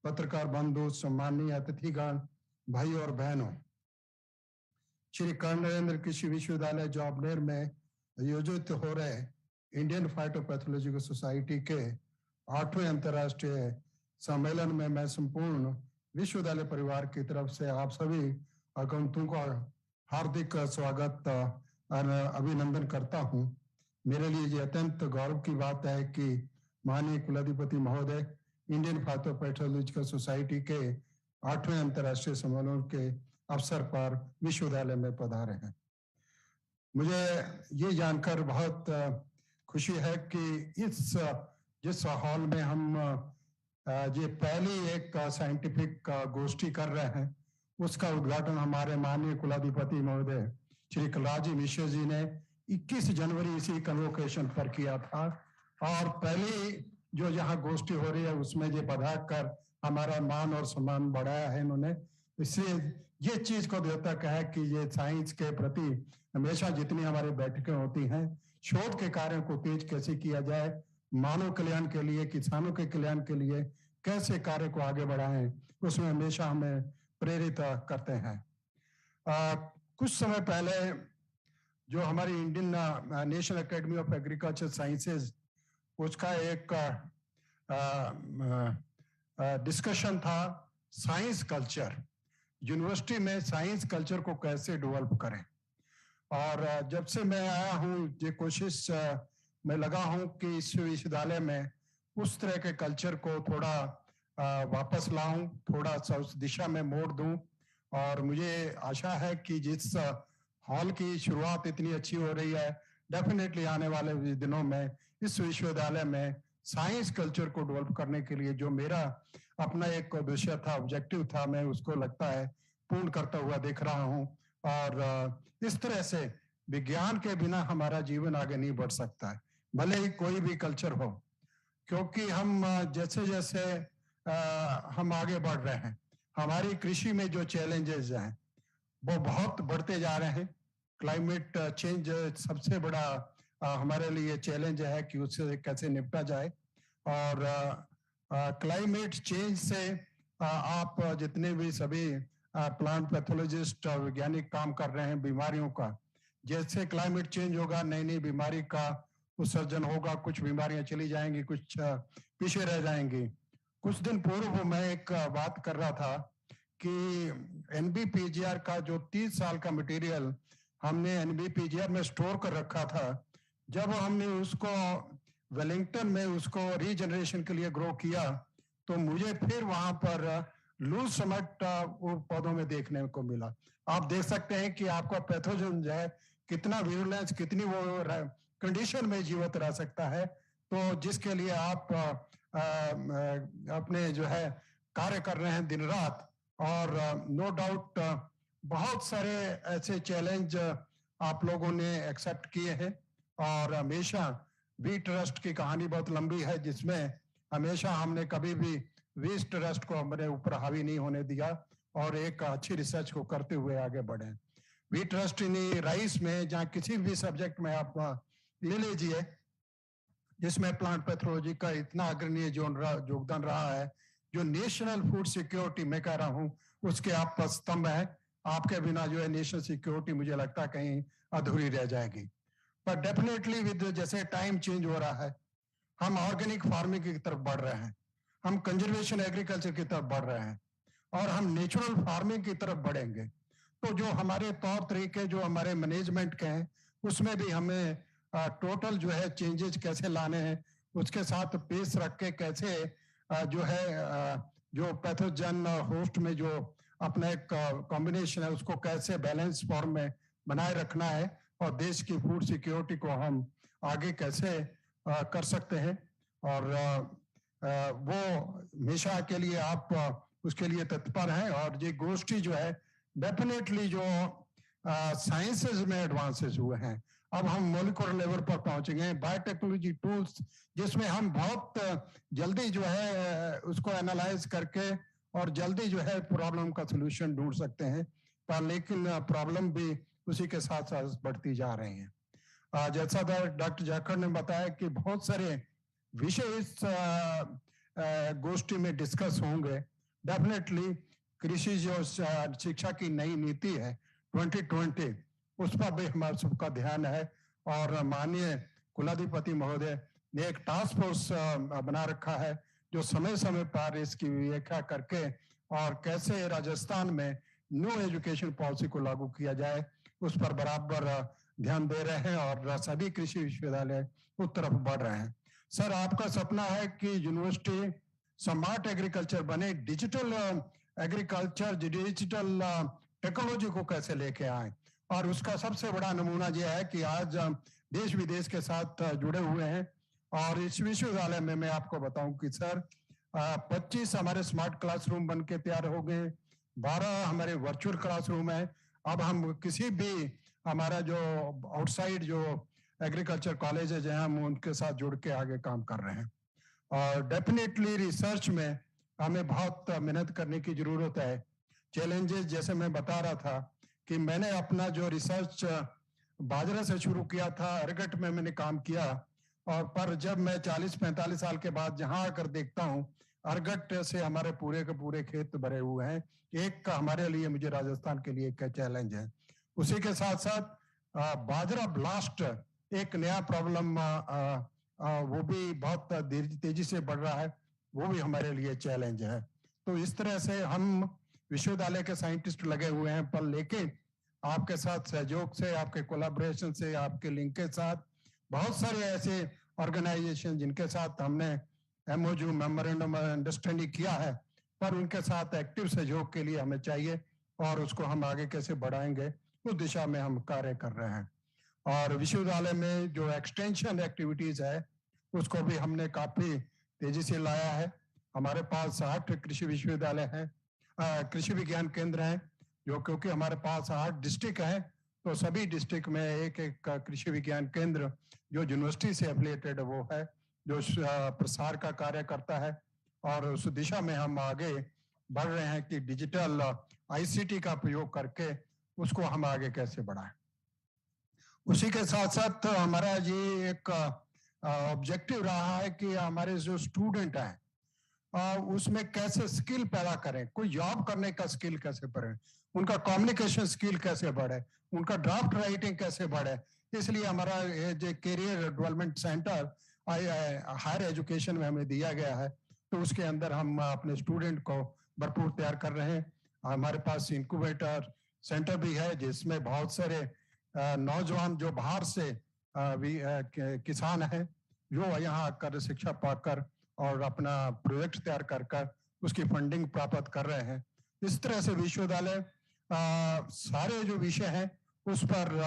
पत्रकार बंधु, सम्मानीय अतिथिगण, भाई और बहनों, श्री कर्ण नरेंद्र कृषि विश्वविद्यालय जॉबनेर में आयोजित हो रहे इंडियन फाइटोपैथोलॉजिकल सोसाइटी के 8वें अंतर्राष्ट्रीय सम्मेलन में मैं संपूर्ण विश्वविद्यालय परिवार की तरफ से आप सभी आगंतुकों का हार्दिक स्वागत और अभिनंदन करता हूं। मेरे लिए ये अत्यंत गौरव की बात है कि माननीय कुलाधिपति महोदय इंडियन फाइटोपैथोलॉजिकल सोसाइटी के 8वें अंतर्राष्ट्रीय सम्मेलन के अवसर पर विश्वविद्यालय में पधारे हैं। मुझे ये जानकर बहुत खुशी है कि जिस हॉल में हम ये पहली एक साइंटिफिक गोष्ठी कर रहे हैं, उसका उद्घाटन हमारे माननीय कुलाधिपति महोदय श्री कलराज मिश्र जी ने 21 जनवरी इसी कन्वोकेशन पर किया था। और पहली जो यहाँ गोष्ठी हो रही है उसमें ये बधा कर हमारा मान और सम्मान बढ़ाया है इन्होंने। इसलिए ये चीज को द्योतक है कि ये साइंस के प्रति हमेशा जितनी हमारी बैठकें होती हैं, शोध के कार्यों को तेज कैसे किया जाए, मानव कल्याण के लिए, किसानों के कल्याण के लिए कैसे कार्य को आगे बढ़ाएं, उसमें हमेशा हमें प्रेरित करते हैं। कुछ समय पहले जो हमारी Indian national academy of agriculture sciences, उसका एक डिस्कशन था साइंस कल्चर, यूनिवर्सिटी में साइंस कल्चर को कैसे डेवलप करें। और जब से मैं आया हूँ ये कोशिश मैं लगा हूँ कि इस विश्वविद्यालय में उस तरह के कल्चर को थोड़ा वापस लाऊं, थोड़ा सा उस दिशा में मोड़ दूं। और मुझे आशा है कि जिस हॉल की शुरुआत इतनी अच्छी हो रही है, डेफिनेटली आने वाले दिनों में इस विश्वविद्यालय में साइंस कल्चर को डेवलप करने के लिए जो मेरा अपना एक विषय था, ऑब्जेक्टिव था, मैं उसको लगता है पूर्ण करता हुआ देख रहा हूं। और इस तरह से विज्ञान के बिना हमारा जीवन आगे नहीं बढ़ सकता है, भले ही कोई भी कल्चर हो, क्योंकि हम जैसे जैसे हम आगे बढ़ रहे हैं, हमारी कृषि में जो चैलेंजेस हैं वो बहुत बढ़ते जा रहे हैं। क्लाइमेट चेंज सबसे बड़ा हमारे लिए चैलेंज है कि उससे कैसे निपटा जाए। और क्लाइमेट चेंज से आप जितने भी सभी प्लांट पैथोलॉजिस्ट वैज्ञानिक काम कर रहे हैं बीमारियों का, जैसे क्लाइमेट चेंज होगा नई नई बीमारी का उत्सर्जन होगा, कुछ बीमारियां चली जाएंगी, कुछ पीछे रह जाएंगी। कुछ दिन पूर्व मैं एक बात कर रहा था कि NBPGR का जो 30 साल का मटेरियल हमने NBPGR में स्टोर कर रखा था, जब हमने उसको वेलिंगटन में उसको रीजनरेशन के लिए ग्रो किया तो मुझे फिर वहां पर लूज समट पौधों में देखने को मिला। आप देख सकते हैं कि आपका पैथोजन जो है कितना विरुलेंस, कितनी वो कंडीशन में जीवित रह सकता है। तो जिसके लिए आप अपने जो है कार्य कर रहे हैं दिन रात। और नो डाउट बहुत सारे ऐसे चैलेंज आप लोगों ने एक्सेप्ट किए हैं। और हमेशा वी ट्रस्ट की कहानी बहुत लंबी है, जिसमें हमेशा हमने कभी भी वीस ट्रस्ट को हमारे ऊपर हावी नहीं होने दिया और एक अच्छी रिसर्च को करते हुए आगे बढ़े। वी ट्रस्ट इन राइस में, जहाँ किसी भी सब्जेक्ट में आप ले लीजिए, जिसमें प्लांट पैथोलॉजी का इतना अग्रणी योगदान रहा है, जो नेशनल फूड सिक्योरिटी मैं कह रहा हूँ उसके आप स्तंभ है। आपके बिना जो है नेशनल सिक्योरिटी मुझे लगता है कहीं अधूरी रह जाएगी। पर डेफिनेटली विद जैसे टाइम चेंज हो रहा है, हम ऑर्गेनिक फार्मिंग की तरफ बढ़ रहे हैं, हम कंजर्वेशन एग्रीकल्चर की तरफ बढ़ रहे हैं और हम नेचुरल फार्मिंग की तरफ बढ़ेंगे। तो जो हमारे तौर तरीके, जो हमारे मैनेजमेंट के हैं, उसमें भी हमें टोटल जो है चेंजेस कैसे लाने हैं, उसके साथ पेस रख के कैसे जो है जो पैथोजन होस्ट में जो अपना एक कॉम्बिनेशन है उसको कैसे बैलेंस फॉर्म में बनाए रखना है और देश की फूड सिक्योरिटी को हम आगे कैसे कर सकते हैं। और वो हमेशा के लिए आप उसके लिए तत्पर हैं। और ये गोष्ठी जो है डेफिनेटली जो साइंसेज में एडवांसेस हुए हैं, अब हम मोलिकुलर लेवल पर पहुंच गए हैं, बायोटेक्नोलॉजी टूल्स जिसमें हम बहुत जल्दी जो है उसको एनालाइज करके और जल्दी जो है प्रॉब्लम का सोल्यूशन ढूंढ सकते हैं, पर लेकिन प्रॉब्लम भी उसी के साथ साथ बढ़ती जा रही हैं। जैसा डॉक्टर जाखड़ ने बताया कि बहुत सारे विषय इस गोष्ठी में डिस्कस होंगे। डेफिनेटली कृषि जो शिक्षा की नई नीति है 2020 उस पर भी हमारा सबका ध्यान है और माननीय कुलाधिपति महोदय ने एक टास्क फोर्स बना रखा है जो समय समय पर इसकी व्याख्या करके और कैसे राजस्थान में न्यू एजुकेशन पॉलिसी को लागू किया जाए उस पर बराबर ध्यान दे रहे हैं और सभी कृषि विश्वविद्यालय उस तरफ बढ़ रहे हैं। सर, आपका सपना है कि यूनिवर्सिटी स्मार्ट एग्रीकल्चर बने, डिजिटल एग्रीकल्चर, डिजिटल टेक्नोलॉजी को कैसे लेके आए, और उसका सबसे बड़ा नमूना यह है कि आज देश विदेश के साथ जुड़े हुए हैं। और इस विश्वविद्यालय में मैं आपको बताऊं कि सर 25 हमारे स्मार्ट क्लासरूम बन के तैयार हो गए, 12 हमारे वर्चुअल क्लासरूम है। अब हम किसी भी हमारा जो आउटसाइड जो एग्रीकल्चर कॉलेज है जहाँ हम उनके साथ जुड़ के आगे काम कर रहे हैं। और डेफिनेटली रिसर्च में हमें बहुत मेहनत करने की जरूरत है। चैलेंजेस जैसे मैं बता रहा था कि मैंने अपना जो रिसर्च बाजरा से शुरू किया था, अरगट में मैंने काम किया, और पर जब मैं 40-45 साल के बाद जहां आकर देखता हूं अरगट से हमारे पूरे के पूरे खेत भरे हुए हैं। एक का हमारे लिए, मुझे राजस्थान के लिए एक चैलेंज है। उसी के साथ साथ बाजरा ब्लास्ट एक नया प्रॉब्लम वो भी बहुत तेजी से बढ़ रहा है, वो भी हमारे लिए चैलेंज है। तो इस तरह से हम विश्वविद्यालय के साइंटिस्ट लगे हुए हैं, पर लेकिन आपके साथ सहयोग से, आपके कोलैबोरेशन से, आपके लिंक के साथ बहुत सारे ऐसे ऑर्गेनाइजेशन जिनके साथ हमने एमओयू मेमोरेंडम अंडरस्टैंडिंग किया है, पर उनके साथ एक्टिव सहयोग के लिए हमें चाहिए और उसको हम आगे कैसे बढ़ाएंगे उस दिशा में हम कार्य कर रहे हैं। और विश्वविद्यालय में जो एक्सटेंशन एक्टिविटीज है उसको भी हमने काफी तेजी से लाया है। हमारे पास 8 कृषि विश्वविद्यालय हैं, कृषि विज्ञान केंद्र हैं, जो क्योंकि हमारे पास 8 डिस्ट्रिक्ट हैं तो सभी डिस्ट्रिक्ट में एक एक कृषि विज्ञान केंद्र जो यूनिवर्सिटी से एफिलिएटेड वो है, जो प्रसार का कार्य करता है। और उस दिशा में हम आगे बढ़ रहे हैं कि डिजिटल आईसीटी का प्रयोग करके उसको हम आगे कैसे बढ़ाएं। उसी के साथ साथ हमारा ये एक ऑब्जेक्टिव रहा है कि हमारे जो स्टूडेंट हैं उसमें कैसे स्किल पैदा करें, कोई जॉब करने का स्किल कैसे बढ़े, उनका कम्युनिकेशन स्किल कैसे बढ़े, उनका ड्राफ्ट राइटिंग कैसे बढ़े। इसलिए हमारा जो career development centre higher education में हमें दिया गया है, तो उसके अंदर हम अपने स्टूडेंट को भरपूर तैयार कर रहे हैं। हमारे पास इंक्यूबेटर सेंटर भी है जिसमें बहुत सारे नौजवान जो बाहर से किसान हैं जो यहाँ आकर शिक्षा पाकर और अपना प्रोजेक्ट तैयार कर उसकी फंडिंग प्राप्त कर रहे हैं। इस तरह से विश्वविद्यालय सारे जो विषय हैं उस पर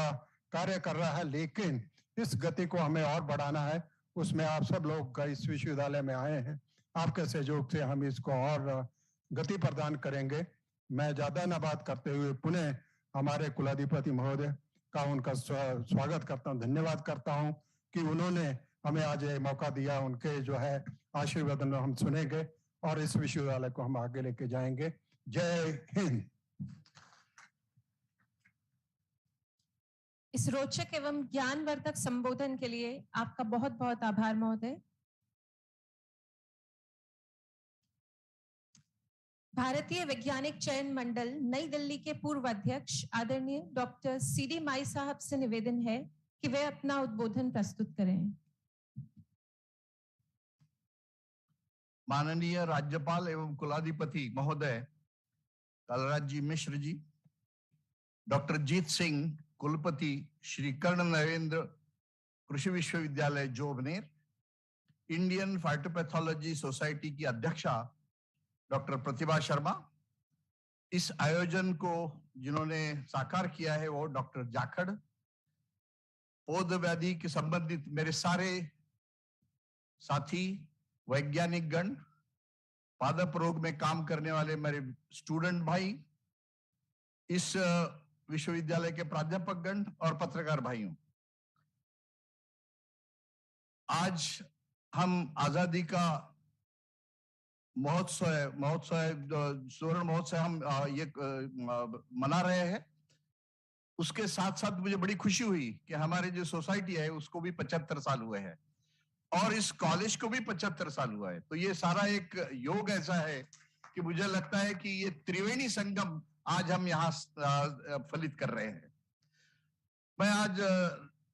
कार्य कर रहा है, लेकिन इस गति को हमें और बढ़ाना है। उसमें आप सब लोग इस विश्वविद्यालय में आए हैं, आपके सहयोग से हम इसको और गति प्रदान करेंगे। मैं ज्यादा न बात करते हुए पुनः हमारे कुलाधिपति महोदय का उनका स्वागत करता हूँ, धन्यवाद करता हूँ कि उन्होंने हमें आज ये मौका दिया। उनके जो है आशीर्वाद हम सुनेंगे और इस विश्वविद्यालय को हम आगे लेके जाएंगे। जय हिंद। इस रोचक एवं ज्ञानवर्धक संबोधन के लिए आपका बहुत बहुत आभार महोदय। भारतीय वैज्ञानिक चयन मंडल नई दिल्ली के पूर्व अध्यक्ष आदरणीय डॉक्टर सीडी माई साहब से निवेदन है कि वे अपना उद्बोधन प्रस्तुत करें। माननीय राज्यपाल एवं कुलाधिपति महोदय कलराज जी मिश्र जी, डॉक्टर जीत सिंह कुलपति श्री कर्ण नरेंद्र कृषि विश्वविद्यालय जोबनेर, इंडियन फाइटोपैथोलॉजी सोसाइटी की अध्यक्षा डॉक्टर प्रतिभा शर्मा, इस आयोजन को जिन्होंने साकार किया है वो डॉक्टर जाखड़, पौध व्याधि के संबंधित मेरे सारे साथी, वैज्ञानिक गण, पादप रोग में काम करने वाले मेरे स्टूडेंट भाई, इस विश्वविद्यालय के प्राध्यापक गण और पत्रकार भाइयों, आज हम आजादी का स्वर्ण महोत्सव हम ये मना रहे हैं। उसके साथ साथ मुझे बड़ी खुशी हुई कि हमारे जो सोसाइटी है उसको भी 75 साल हुए हैं और इस कॉलेज को भी 75 साल हुआ है। तो ये सारा एक योग ऐसा है कि मुझे लगता है कि ये त्रिवेणी संगम आज हम यहाँ फलित कर रहे हैं। मैं आज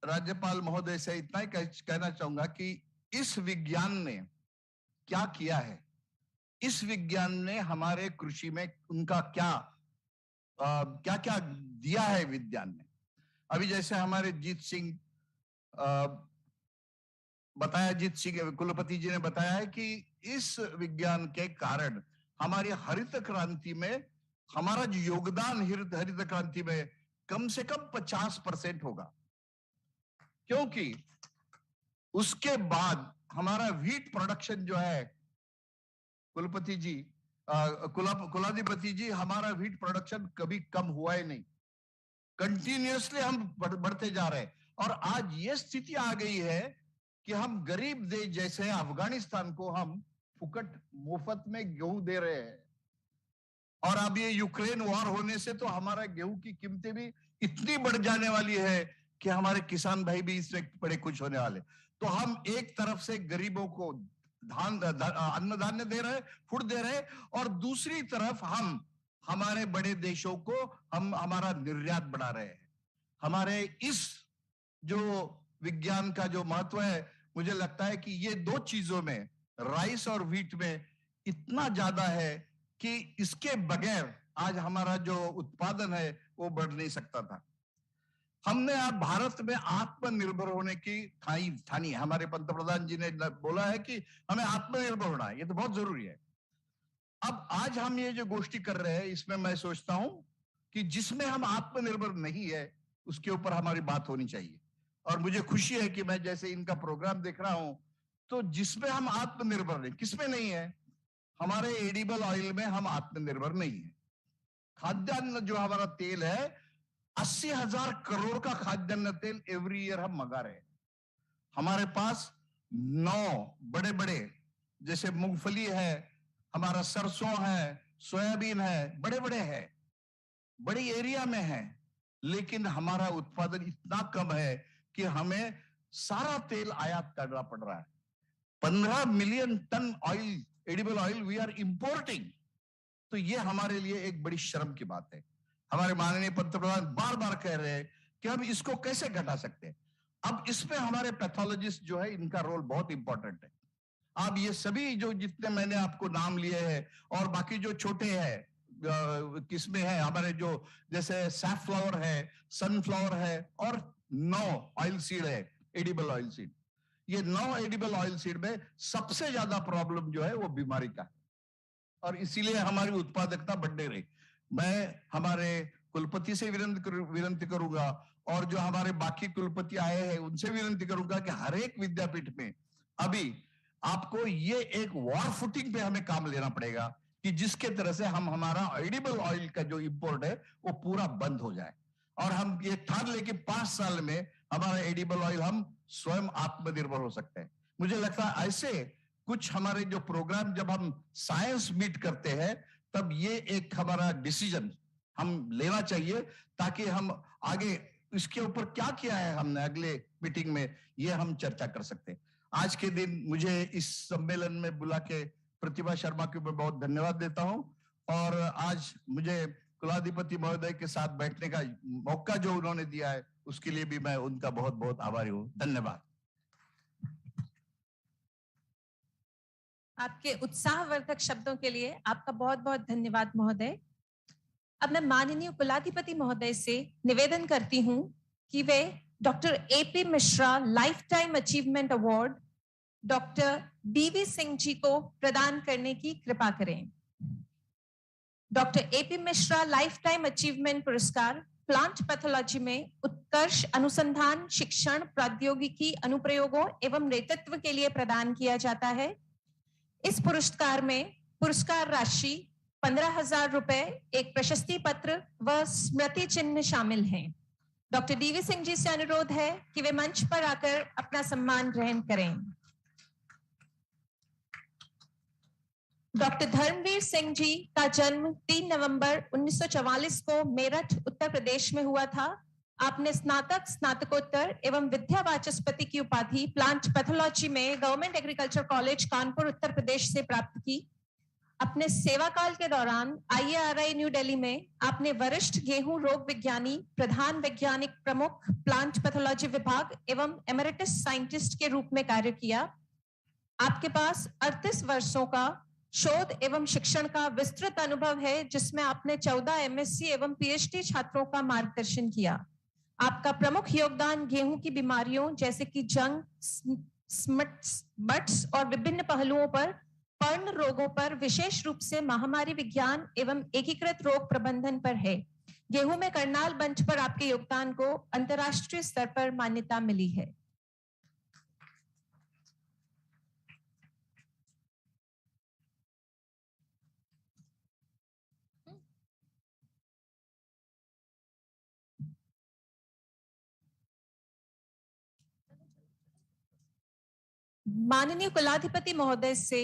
राज्यपाल महोदय से इतना ही कहना चाहूंगा कि इस विज्ञान ने क्या किया है, इस विज्ञान ने हमारे कृषि में उनका क्या क्या दिया है विज्ञान ने। अभी जैसे हमारे जीत सिंह कुलपति जी ने बताया है कि इस विज्ञान के कारण हमारी हरित क्रांति में हमारा जो योगदान हरित क्रांति में कम से कम 50% होगा, क्योंकि उसके बाद हमारा व्हीट प्रोडक्शन जो है कुलपति जी कुलाधिपति जी, हमारा व्हीट प्रोडक्शन कभी कम हुआ ही नहीं, कंटिन्यूअसली हम बढ़ते जा रहे हैं। और आज ये स्थिति आ गई है कि हम गरीब देश जैसे अफगानिस्तान को हम फुकट मुफ्त में गेहूं दे रहे हैं। और अब ये यूक्रेन वॉर होने से तो हमारा गेहूं की कीमतें भी इतनी बढ़ जाने वाली है कि हमारे किसान भाई भी इसमें बड़े खुश होने वाले। तो हम एक तरफ से गरीबों को अन्न धान्य दे रहे, फूड दे रहे, और दूसरी तरफ हम हमारे बड़े देशों को हम हमारा निर्यात बढ़ा रहे हैं। हमारे इस जो विज्ञान का जो महत्व है, मुझे लगता है कि ये दो चीजों में, राइस और व्हीट में इतना ज्यादा है कि इसके बगैर आज हमारा जो उत्पादन है वो बढ़ नहीं सकता था। हमने आज भारत में आत्मनिर्भर होने की ठानी। हमारे पंतप्रधान जी ने बोला है कि हमें आत्मनिर्भर होना है, ये तो बहुत जरूरी है। अब आज हम ये जो गोष्ठी कर रहे हैं, इसमें मैं सोचता हूं कि जिसमें हम आत्मनिर्भर नहीं है उसके ऊपर हमारी बात होनी चाहिए। और मुझे खुशी है कि मैं जैसे इनका प्रोग्राम देख रहा हूं, तो जिसमें हम आत्मनिर्भर नहीं, किसमें नहीं है, हमारे एडिबल ऑयल में हम आत्मनिर्भर नहीं है। खाद्यान्न जो हमारा तेल है, 80,000 करोड़ का खाद्यान्न तेल एवरी ईयर हम मंगा रहे हैं। हमारे पास 9 बड़े बड़े, जैसे मूंगफली है, हमारा सरसों है, सोयाबीन है, बड़े बड़े है, बड़ी एरिया में है, लेकिन हमारा उत्पादन इतना कम है कि हमें सारा तेल आयात करना पड़ रहा है। 15 million tonne oil, edible oil we are importing. तो ये हमारे लिए एक बड़ी शर्म की बात है। हमारे माननीय पंतप्रधान बार बार कह रहे हैं कि हम इसको कैसे घटा सकते हैं। अब इसमें हमारे पैथोलॉजिस्ट जो है, इनका रोल बहुत इंपॉर्टेंट है। अब ये सभी जो जितने मैंने आपको नाम लिए हैं और बाकी जो छोटे हैं किसमें है, हमारे जो जैसे सैफफ्लावर है, सनफ्लावर है, और 9 ऑयल सीड है, एडिबल ऑयल सीड। ये 9 एडिबल ऑयल सीड में सबसे ज्यादा प्रॉब्लम जो है वो बीमारी का है, और इसीलिए हमारी उत्पादकता बढ़ने रही। मैं हमारे कुलपति से विनती करूंगा, और जो हमारे बाकी कुलपति आए हैं उनसे विनती करूंगा कि हर एक विद्यापीठ में अभी आपको ये एक वॉर फुटिंग पे हमें काम लेना पड़ेगा कि जिसके तरह से हम हमारा एडिबल ऑयल का जो इंपोर्ट है वो पूरा बंद हो जाए, और हम ये ठान ले कि 5 साल में हमारा एडिबल ऑयल हम स्वयं आत्मनिर्भर हो सकते हैं। मुझे लगता है ऐसे कुछ हमारे जो प्रोग्राम जब हम साइंस मीट करते हैं, तब ये एक हमारा डिसीजन हम लेना चाहिए, ताकि हम आगे इसके ऊपर क्या किया है हमने अगले मीटिंग में ये हम चर्चा कर सकते हैं। आज के दिन मुझे इस सम्मेलन में बुला के प्रतिभा शर्मा के ऊपर बहुत धन्यवाद देता हूं, और आज मुझे कुलाधिपति महोदय के साथ बैठने का मौका जो उन्होंने दिया है उसके लिए भी मैं उनका बहुत बहुत आभारी हूं। धन्यवाद। आपके उत्साहवर्धक शब्दों के लिए आपका बहुत बहुत धन्यवाद महोदय। अब मैं माननीय कुलाधिपति महोदय से निवेदन करती हूं कि वे doctor AP Mishra life time achievement award doctor BV Singh ji को प्रदान करने की कृपा करें। Doctor AP Mishra life time achievement पुरस्कार प्लांट पैथोलॉजी में उत्कर्ष अनुसंधान, शिक्षण, प्रौद्योगिकी, अनुप्रयोगों एवं नेतृत्व के लिए प्रदान किया जाता है। इस पुरस्कार में पुरस्कार राशि 15,000 रुपए, एक प्रशस्ति पत्र व स्मृति चिन्ह शामिल हैं। डॉक्टर डीवी सिंह जी से अनुरोध है कि वे मंच पर आकर अपना सम्मान ग्रहण करें। डॉक्टर धर्मवीर सिंह जी का जन्म 3 नवंबर 1944 को मेरठ, उत्तर प्रदेश में हुआ था। आपने स्नातक, स्नातकोत्तर एवं विद्या वाचस्पति की उपाधि प्लांट पैथोलॉजी में government agriculture college Kanpur, Uttar Pradesh से प्राप्त की। अपने सेवा काल के दौरान IARI न्यू दिल्ली में आपने वरिष्ठ गेहूं रोग विज्ञानी, प्रधान वैज्ञानिक प्रमुख, प्लांट पैथोलॉजी विभाग एवं एमेरिटस साइंटिस्ट के रूप में कार्य किया। आपके पास 38 वर्षों का शोध एवं शिक्षण का विस्तृत अनुभव है, जिसमें आपने 14 MSc एवं PhD छात्रों का मार्गदर्शन किया। आपका प्रमुख योगदान गेहूं की बीमारियों जैसे कि जंग, बट्स और विभिन्न पहलुओं पर, पर्ण रोगों पर, विशेष रूप से महामारी विज्ञान एवं एकीकृत रोग प्रबंधन पर है। गेहूं में करनाल मंच पर आपके योगदान को अंतर्राष्ट्रीय स्तर पर मान्यता मिली है। माननीय कुलाधिपति महोदय से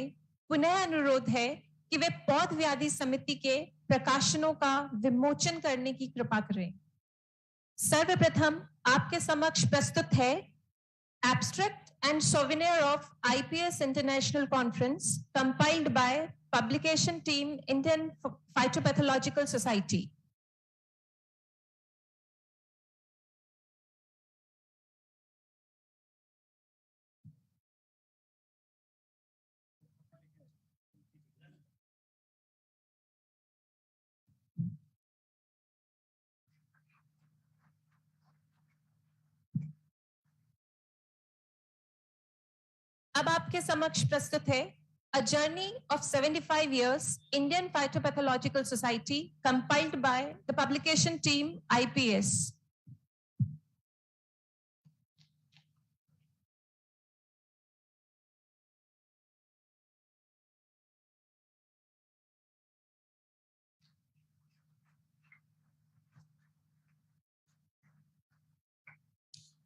पुनः अनुरोध है कि वे पौध व्याधि समिति के प्रकाशनों का विमोचन करने की कृपा करें। सर्वप्रथम आपके समक्ष प्रस्तुत है abstract and souvenir of IPS international conference compiled by publication team Indian phytopathological society. अब आपके समक्ष प्रस्तुत है A Journey of 75 Years Indian Phytopathological Society compiled by the publication team IPS.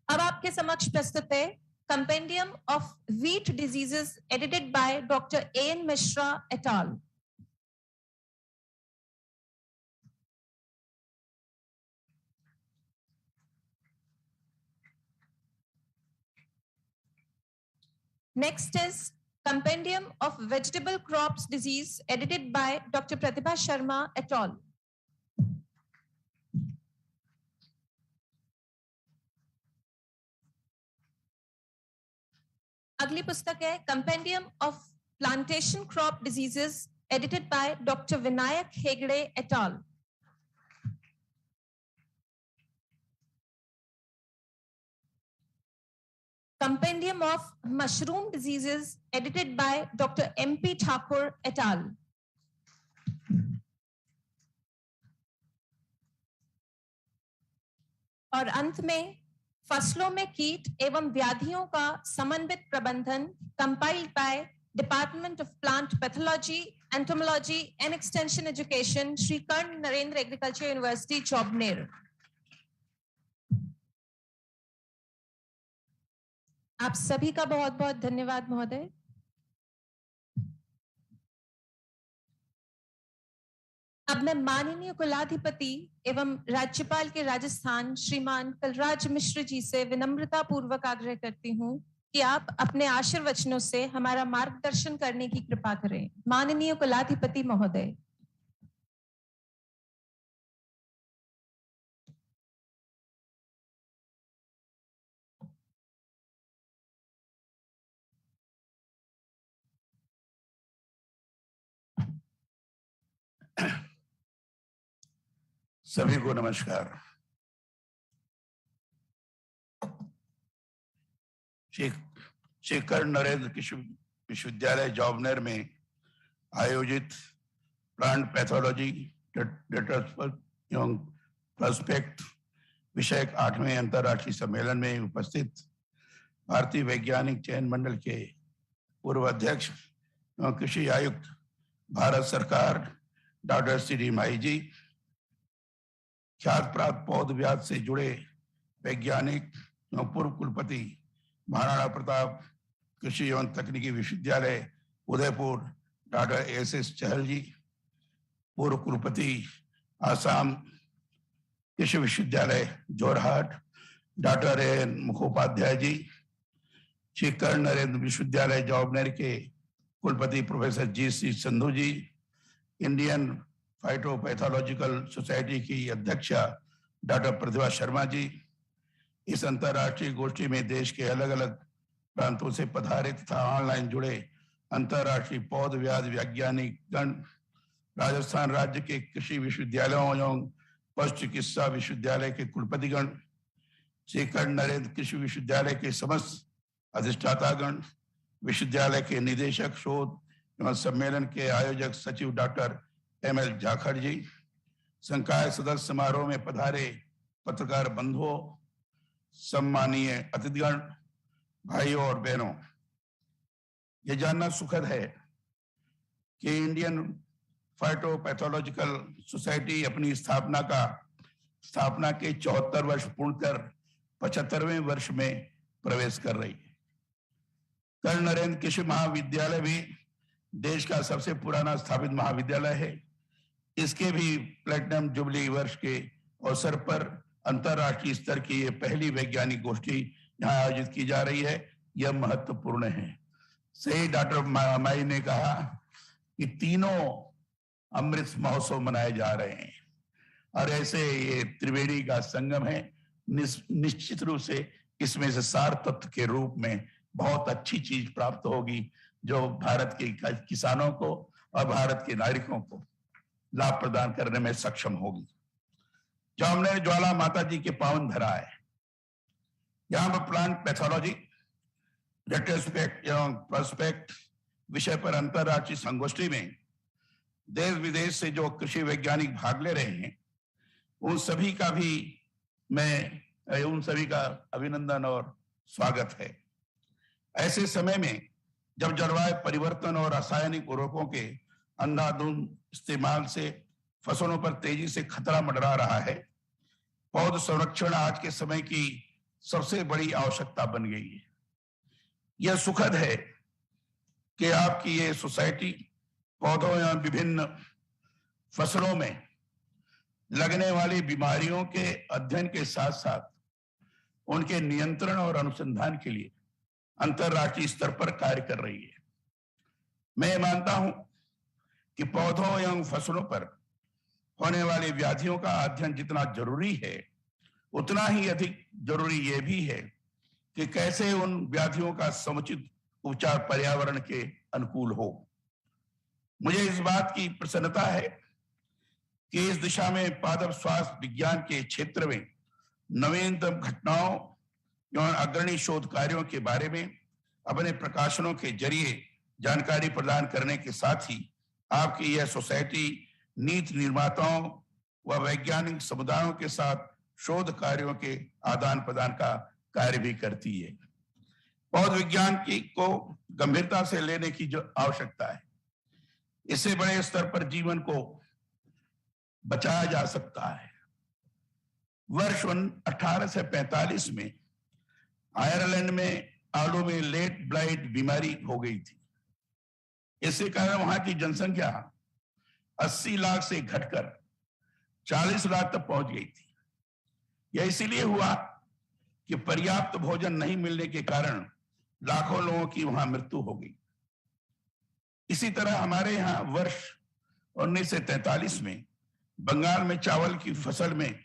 अब आपके समक्ष प्रस्तुत है Compendium of Wheat Diseases edited by Dr. A.N. Mishra et al. Next is Compendium of Vegetable Crops Disease edited by Dr. Pratibha Sharma et al. अगली पुस्तक है compendium of plantation crop diseases edited by doctor Vinayak Hegde et al. Compendium of mushroom diseases edited by doctor MP Thakur et al. और अंत में फसलों में कीट एवं व्याधियों का समन्वित प्रबंधन compiled by department of plant pathology, entomology and extension education, Shri Karan Narendra agriculture university, Jobner. आप सभी का बहुत बहुत धन्यवाद महोदय। अब मैं माननीय कुलाधिपति एवं राज्यपाल के राजस्थान श्रीमान कलराज मिश्र जी से विनम्रता पूर्वक आग्रह करती हूं कि आप अपने आशीर्वचनों से हमारा मार्गदर्शन करने की कृपा करें। माननीय कुलाधिपति महोदय। सभी को नमस्कार। श्री कर्ण नरेंद्र कृषि विश्वविद्यालय जोबनेर में आयोजित प्लांट पैथोलॉजी एवं प्रोस्पेक्ट विषयक 8वें अंतर्राष्ट्रीय सम्मेलन में उपस्थित भारतीय वैज्ञानिक चयन मंडल के पूर्व अध्यक्ष एवं कृषि आयुक्त भारत सरकार डॉक्टर श्री माई जी, ख्यात प्राप्त पौध व्याध से जुड़े वैज्ञानिक एवं पूर्व कुलपति महाराणा प्रताप कृषि एवं तकनीकी विश्वविद्यालय उदयपुर डॉक्टर एस चहल जी, पूर्व कुलपति आसाम कृषि विश्वविद्यालय जोरहाट डॉक्टर एन मुखोपाध्याय जी, श्री कर्ण नरेंद्र विश्वविद्यालय जवाबनेर के कुलपति प्रोफेसर जी.सी. संधू जी, इंडियन फाइटोपैथोलॉजिकल सोसाइटी की अध्यक्षा डॉक्टर प्रतिभा शर्मा जी, इस अंतर्राष्ट्रीय गोष्ठी में देश के अलग अलग प्रांतों से पधारे तथा ऑनलाइन जुड़े अंतर्राष्ट्रीय पौध व्याधि वैज्ञानिक गण, राजस्थान राज्य के कृषि विश्वविद्यालयों एवं पशु चिकित्सा विश्वविद्यालय के कुलपतिगण, श्री कर्ण नरेंद्र कृषि विश्वविद्यालय के समस्त अधिष्ठातागण, विश्वविद्यालय के निदेशक शोध एवं सम्मेलन के आयोजक सचिव डॉक्टर एम.एल. जाखड़ जी, संकाय सदस्य समारोह में पधारे पत्रकार बंधुओं, सम्मानीय अतिथिगण, भाइयों और बहनों, यह जानना सुखद है कि इंडियन फाइटोपैथोलॉजिकल सोसाइटी अपनी स्थापना के 74 वर्ष पूर्ण कर 75वें वर्ष में प्रवेश कर रही है। कर्ण नरेंद्र कृषि महाविद्यालय भी देश का सबसे पुराना स्थापित महाविद्यालय है। इसके भी प्लेटिनम जुबली वर्ष के अवसर पर अंतर्राष्ट्रीय स्तर की ये पहली वैज्ञानिक गोष्ठी यहाँ आयोजित की जा रही है। यह महत्वपूर्ण है। सही डॉक्टर माई ने कहा कि तीनों अमृत महोत्सव मनाए जा रहे हैं और ऐसे ये त्रिवेणी का संगम है। निश्चित रूप से इसमें से सार तत्व के रूप में बहुत अच्छी चीज प्राप्त होगी जो भारत के किसानों को और भारत के नागरिकों को लाभ प्रदान करने में सक्षम होगी। जो हमने ज्वाला माता जी के पावन धरा है, यहाँ पर प्लांट पैथोलॉजी रेट्रोस्पेक्ट एवं प्रोस्पेक्ट विषय पर अंतर्राष्ट्रीय संगोष्ठी में देश विदेश से जो कृषि वैज्ञानिक भाग ले रहे हैं उन सभी का अभिनंदन और स्वागत है। ऐसे समय में जब जलवायु परिवर्तन और रासायनिक उर्वरकों के अंधाधुंध इस्तेमाल से फसलों पर तेजी से खतरा मंडरा रहा है, पौध संरक्षण आज के समय की सबसे बड़ी आवश्यकता बन गई है। यह सुखद है कि आपकी ये सोसाइटी पौधों या विभिन्न फसलों में लगने वाली बीमारियों के अध्ययन के साथ साथ उनके नियंत्रण और अनुसंधान के लिए अंतर्राष्ट्रीय स्तर पर कार्य कर रही है। मैं मानता हूं कि पौधों एवं फसलों पर होने वाली व्याधियों का अध्ययन जितना जरूरी है, उतना ही अधिक जरूरी यह भी है कि कैसे उन व्याधियों का समुचित उपचार पर्यावरण के अनुकूल हो। मुझे इस बात की प्रसन्नता है कि इस दिशा में पादप स्वास्थ्य विज्ञान के क्षेत्र में नवीनतम घटनाओं एवं अग्रणी शोध कार्यों के बारे में अपने प्रकाशनों के जरिए जानकारी प्रदान करने के साथ ही आपकी यह सोसाइटी नीति निर्माताओं व वैज्ञानिक समुदायों के साथ शोध कार्यों के आदान प्रदान का कार्य भी करती है। पौध विज्ञान को गंभीरता से लेने की जो आवश्यकता है, इससे बड़े स्तर पर जीवन को बचाया जा सकता है। वर्ष 1845 में आयरलैंड में आलू में लेट ब्लाइट बीमारी हो गई थी। इसके कारण वहां की जनसंख्या 80 लाख से घटकर 40 लाख तक पहुंच गई थी। यह इसीलिए हुआ कि पर्याप्त भोजन नहीं मिलने के कारण लाखों लोगों की वहां मृत्यु हो गई। इसी तरह हमारे यहाँ वर्ष 1943 में बंगाल में चावल की फसल में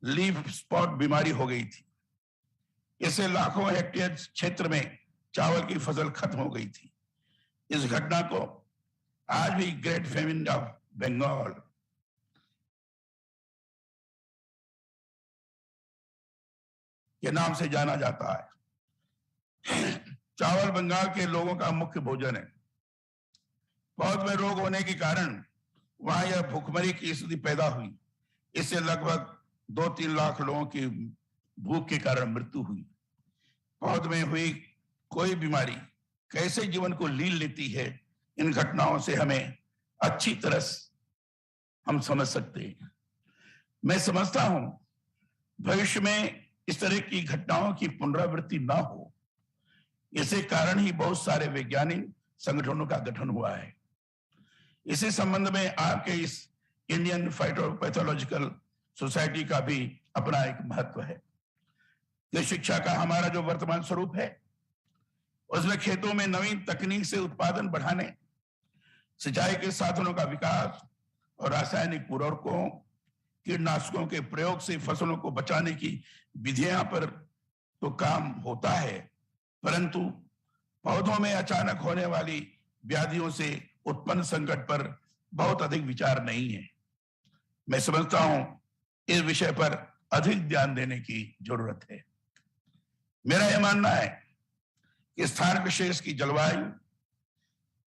लीफ स्पॉट बीमारी हो गई थी। इससे लाखों हेक्टेयर क्षेत्र में चावल की फसल खत्म हो गई थी। इस घटना को आज भी ग्रेट फेमिन ऑफ बंगाल के नाम से जाना जाता है। चावल बंगाल के लोगों का मुख्य भोजन है। पौध में रोग होने के कारण वहां यह भूखमरी की स्थिति पैदा हुई। इससे लगभग 2-3 लाख लोगों की भूख के कारण मृत्यु हुई। पौध में हुई कोई बीमारी कैसे जीवन को लील लेती है, इन घटनाओं से हमें अच्छी तरह हम समझ सकते हैं। मैं समझता हूं भविष्य में इस तरह की घटनाओं की पुनरावृत्ति ना हो, इसे कारण ही बहुत सारे वैज्ञानिक संगठनों का गठन हुआ है। इसी संबंध में आपके इस इंडियन फाइटोपैथोलॉजिकल सोसाइटी का भी अपना एक महत्व है। ये शिक्षा का हमारा जो वर्तमान स्वरूप है, उसमें खेतों में नवीन तकनीक से उत्पादन बढ़ाने, सिंचाई के साधनों का विकास और रासायनिक उर्वरकों, कीटनाशकों के प्रयोग से फसलों को बचाने की विधियां पर तो काम होता है, परंतु पौधों में अचानक होने वाली व्याधियों से उत्पन्न संकट पर बहुत अधिक विचार नहीं है। मैं समझता हूं इस विषय पर अधिक ध्यान देने की जरूरत है। मेरा यह मानना है कि स्थान विशेष की जलवायु,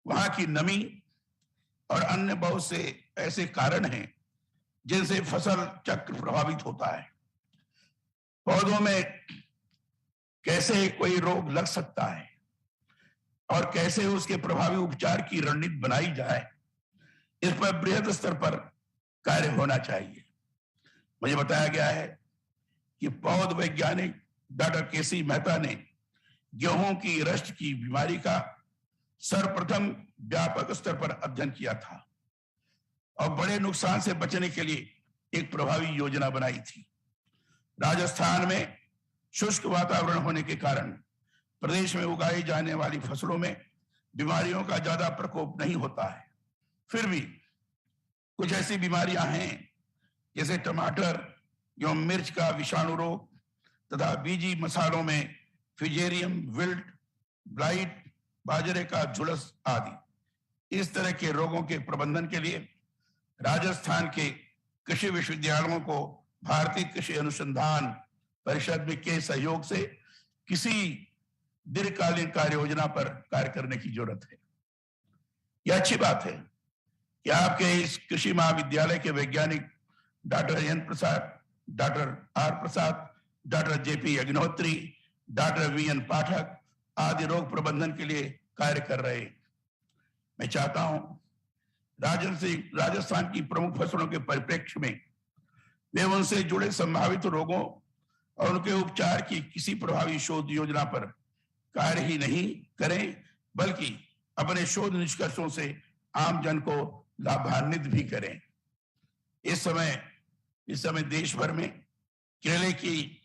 वहां की नमी और अन्य बहुत से ऐसे कारण हैं जिनसे फसल चक्र प्रभावित होता है। पौधों में कैसे कोई रोग लग सकता है और कैसे उसके प्रभावी उपचार की रणनीति बनाई जाए, इस पर बृहद स्तर पर कार्य होना चाहिए। मुझे बताया गया है कि पौध वैज्ञानिक डॉक्टर केसी मेहता ने गेहूं की रस्ट की बीमारी का सर्वप्रथम व्यापक स्तर पर अध्ययन किया था और बड़े नुकसान से बचने के लिए एक प्रभावी योजना बनाई थी। राजस्थान में शुष्क वातावरण होने के कारण प्रदेश में उगाई जाने वाली फसलों में बीमारियों का ज्यादा प्रकोप नहीं होता है। फिर भी कुछ ऐसी बीमारियां हैं जैसे टमाटर एवं मिर्च का विषाणु रोग तथा बीजी मसालों में फिजेरियम विल्ट, ब्लाइट, बाजरे का झुलस आदि। इस तरह के रोगों के प्रबंधन के लिए राजस्थान के कृषि विश्वविद्यालयों को भारतीय कृषि अनुसंधान परिषद के सहयोग से किसी दीर्घकालीन कार्य योजना पर कार्य करने की जरूरत है। यह अच्छी बात है कि आपके इस कृषि महाविद्यालय के वैज्ञानिक doctor N Prasad, doctor R Prasad, doctor JP Agnihotri, doctor VN Pathak आदि रोग प्रबंधन के लिए कार्य कर रहे हैं। मैं चाहता हूं राजस्थान की प्रमुख फसलों के परिप्रेक्ष्य में वे उनसे जुड़े संभावित रोगों और उनके उपचार की किसी प्रभावी शोध योजना पर कार्य ही नहीं करें, बल्कि अपने शोध निष्कर्षों से आम जन को लाभान्वित भी करें। इस समय देश भर में केले की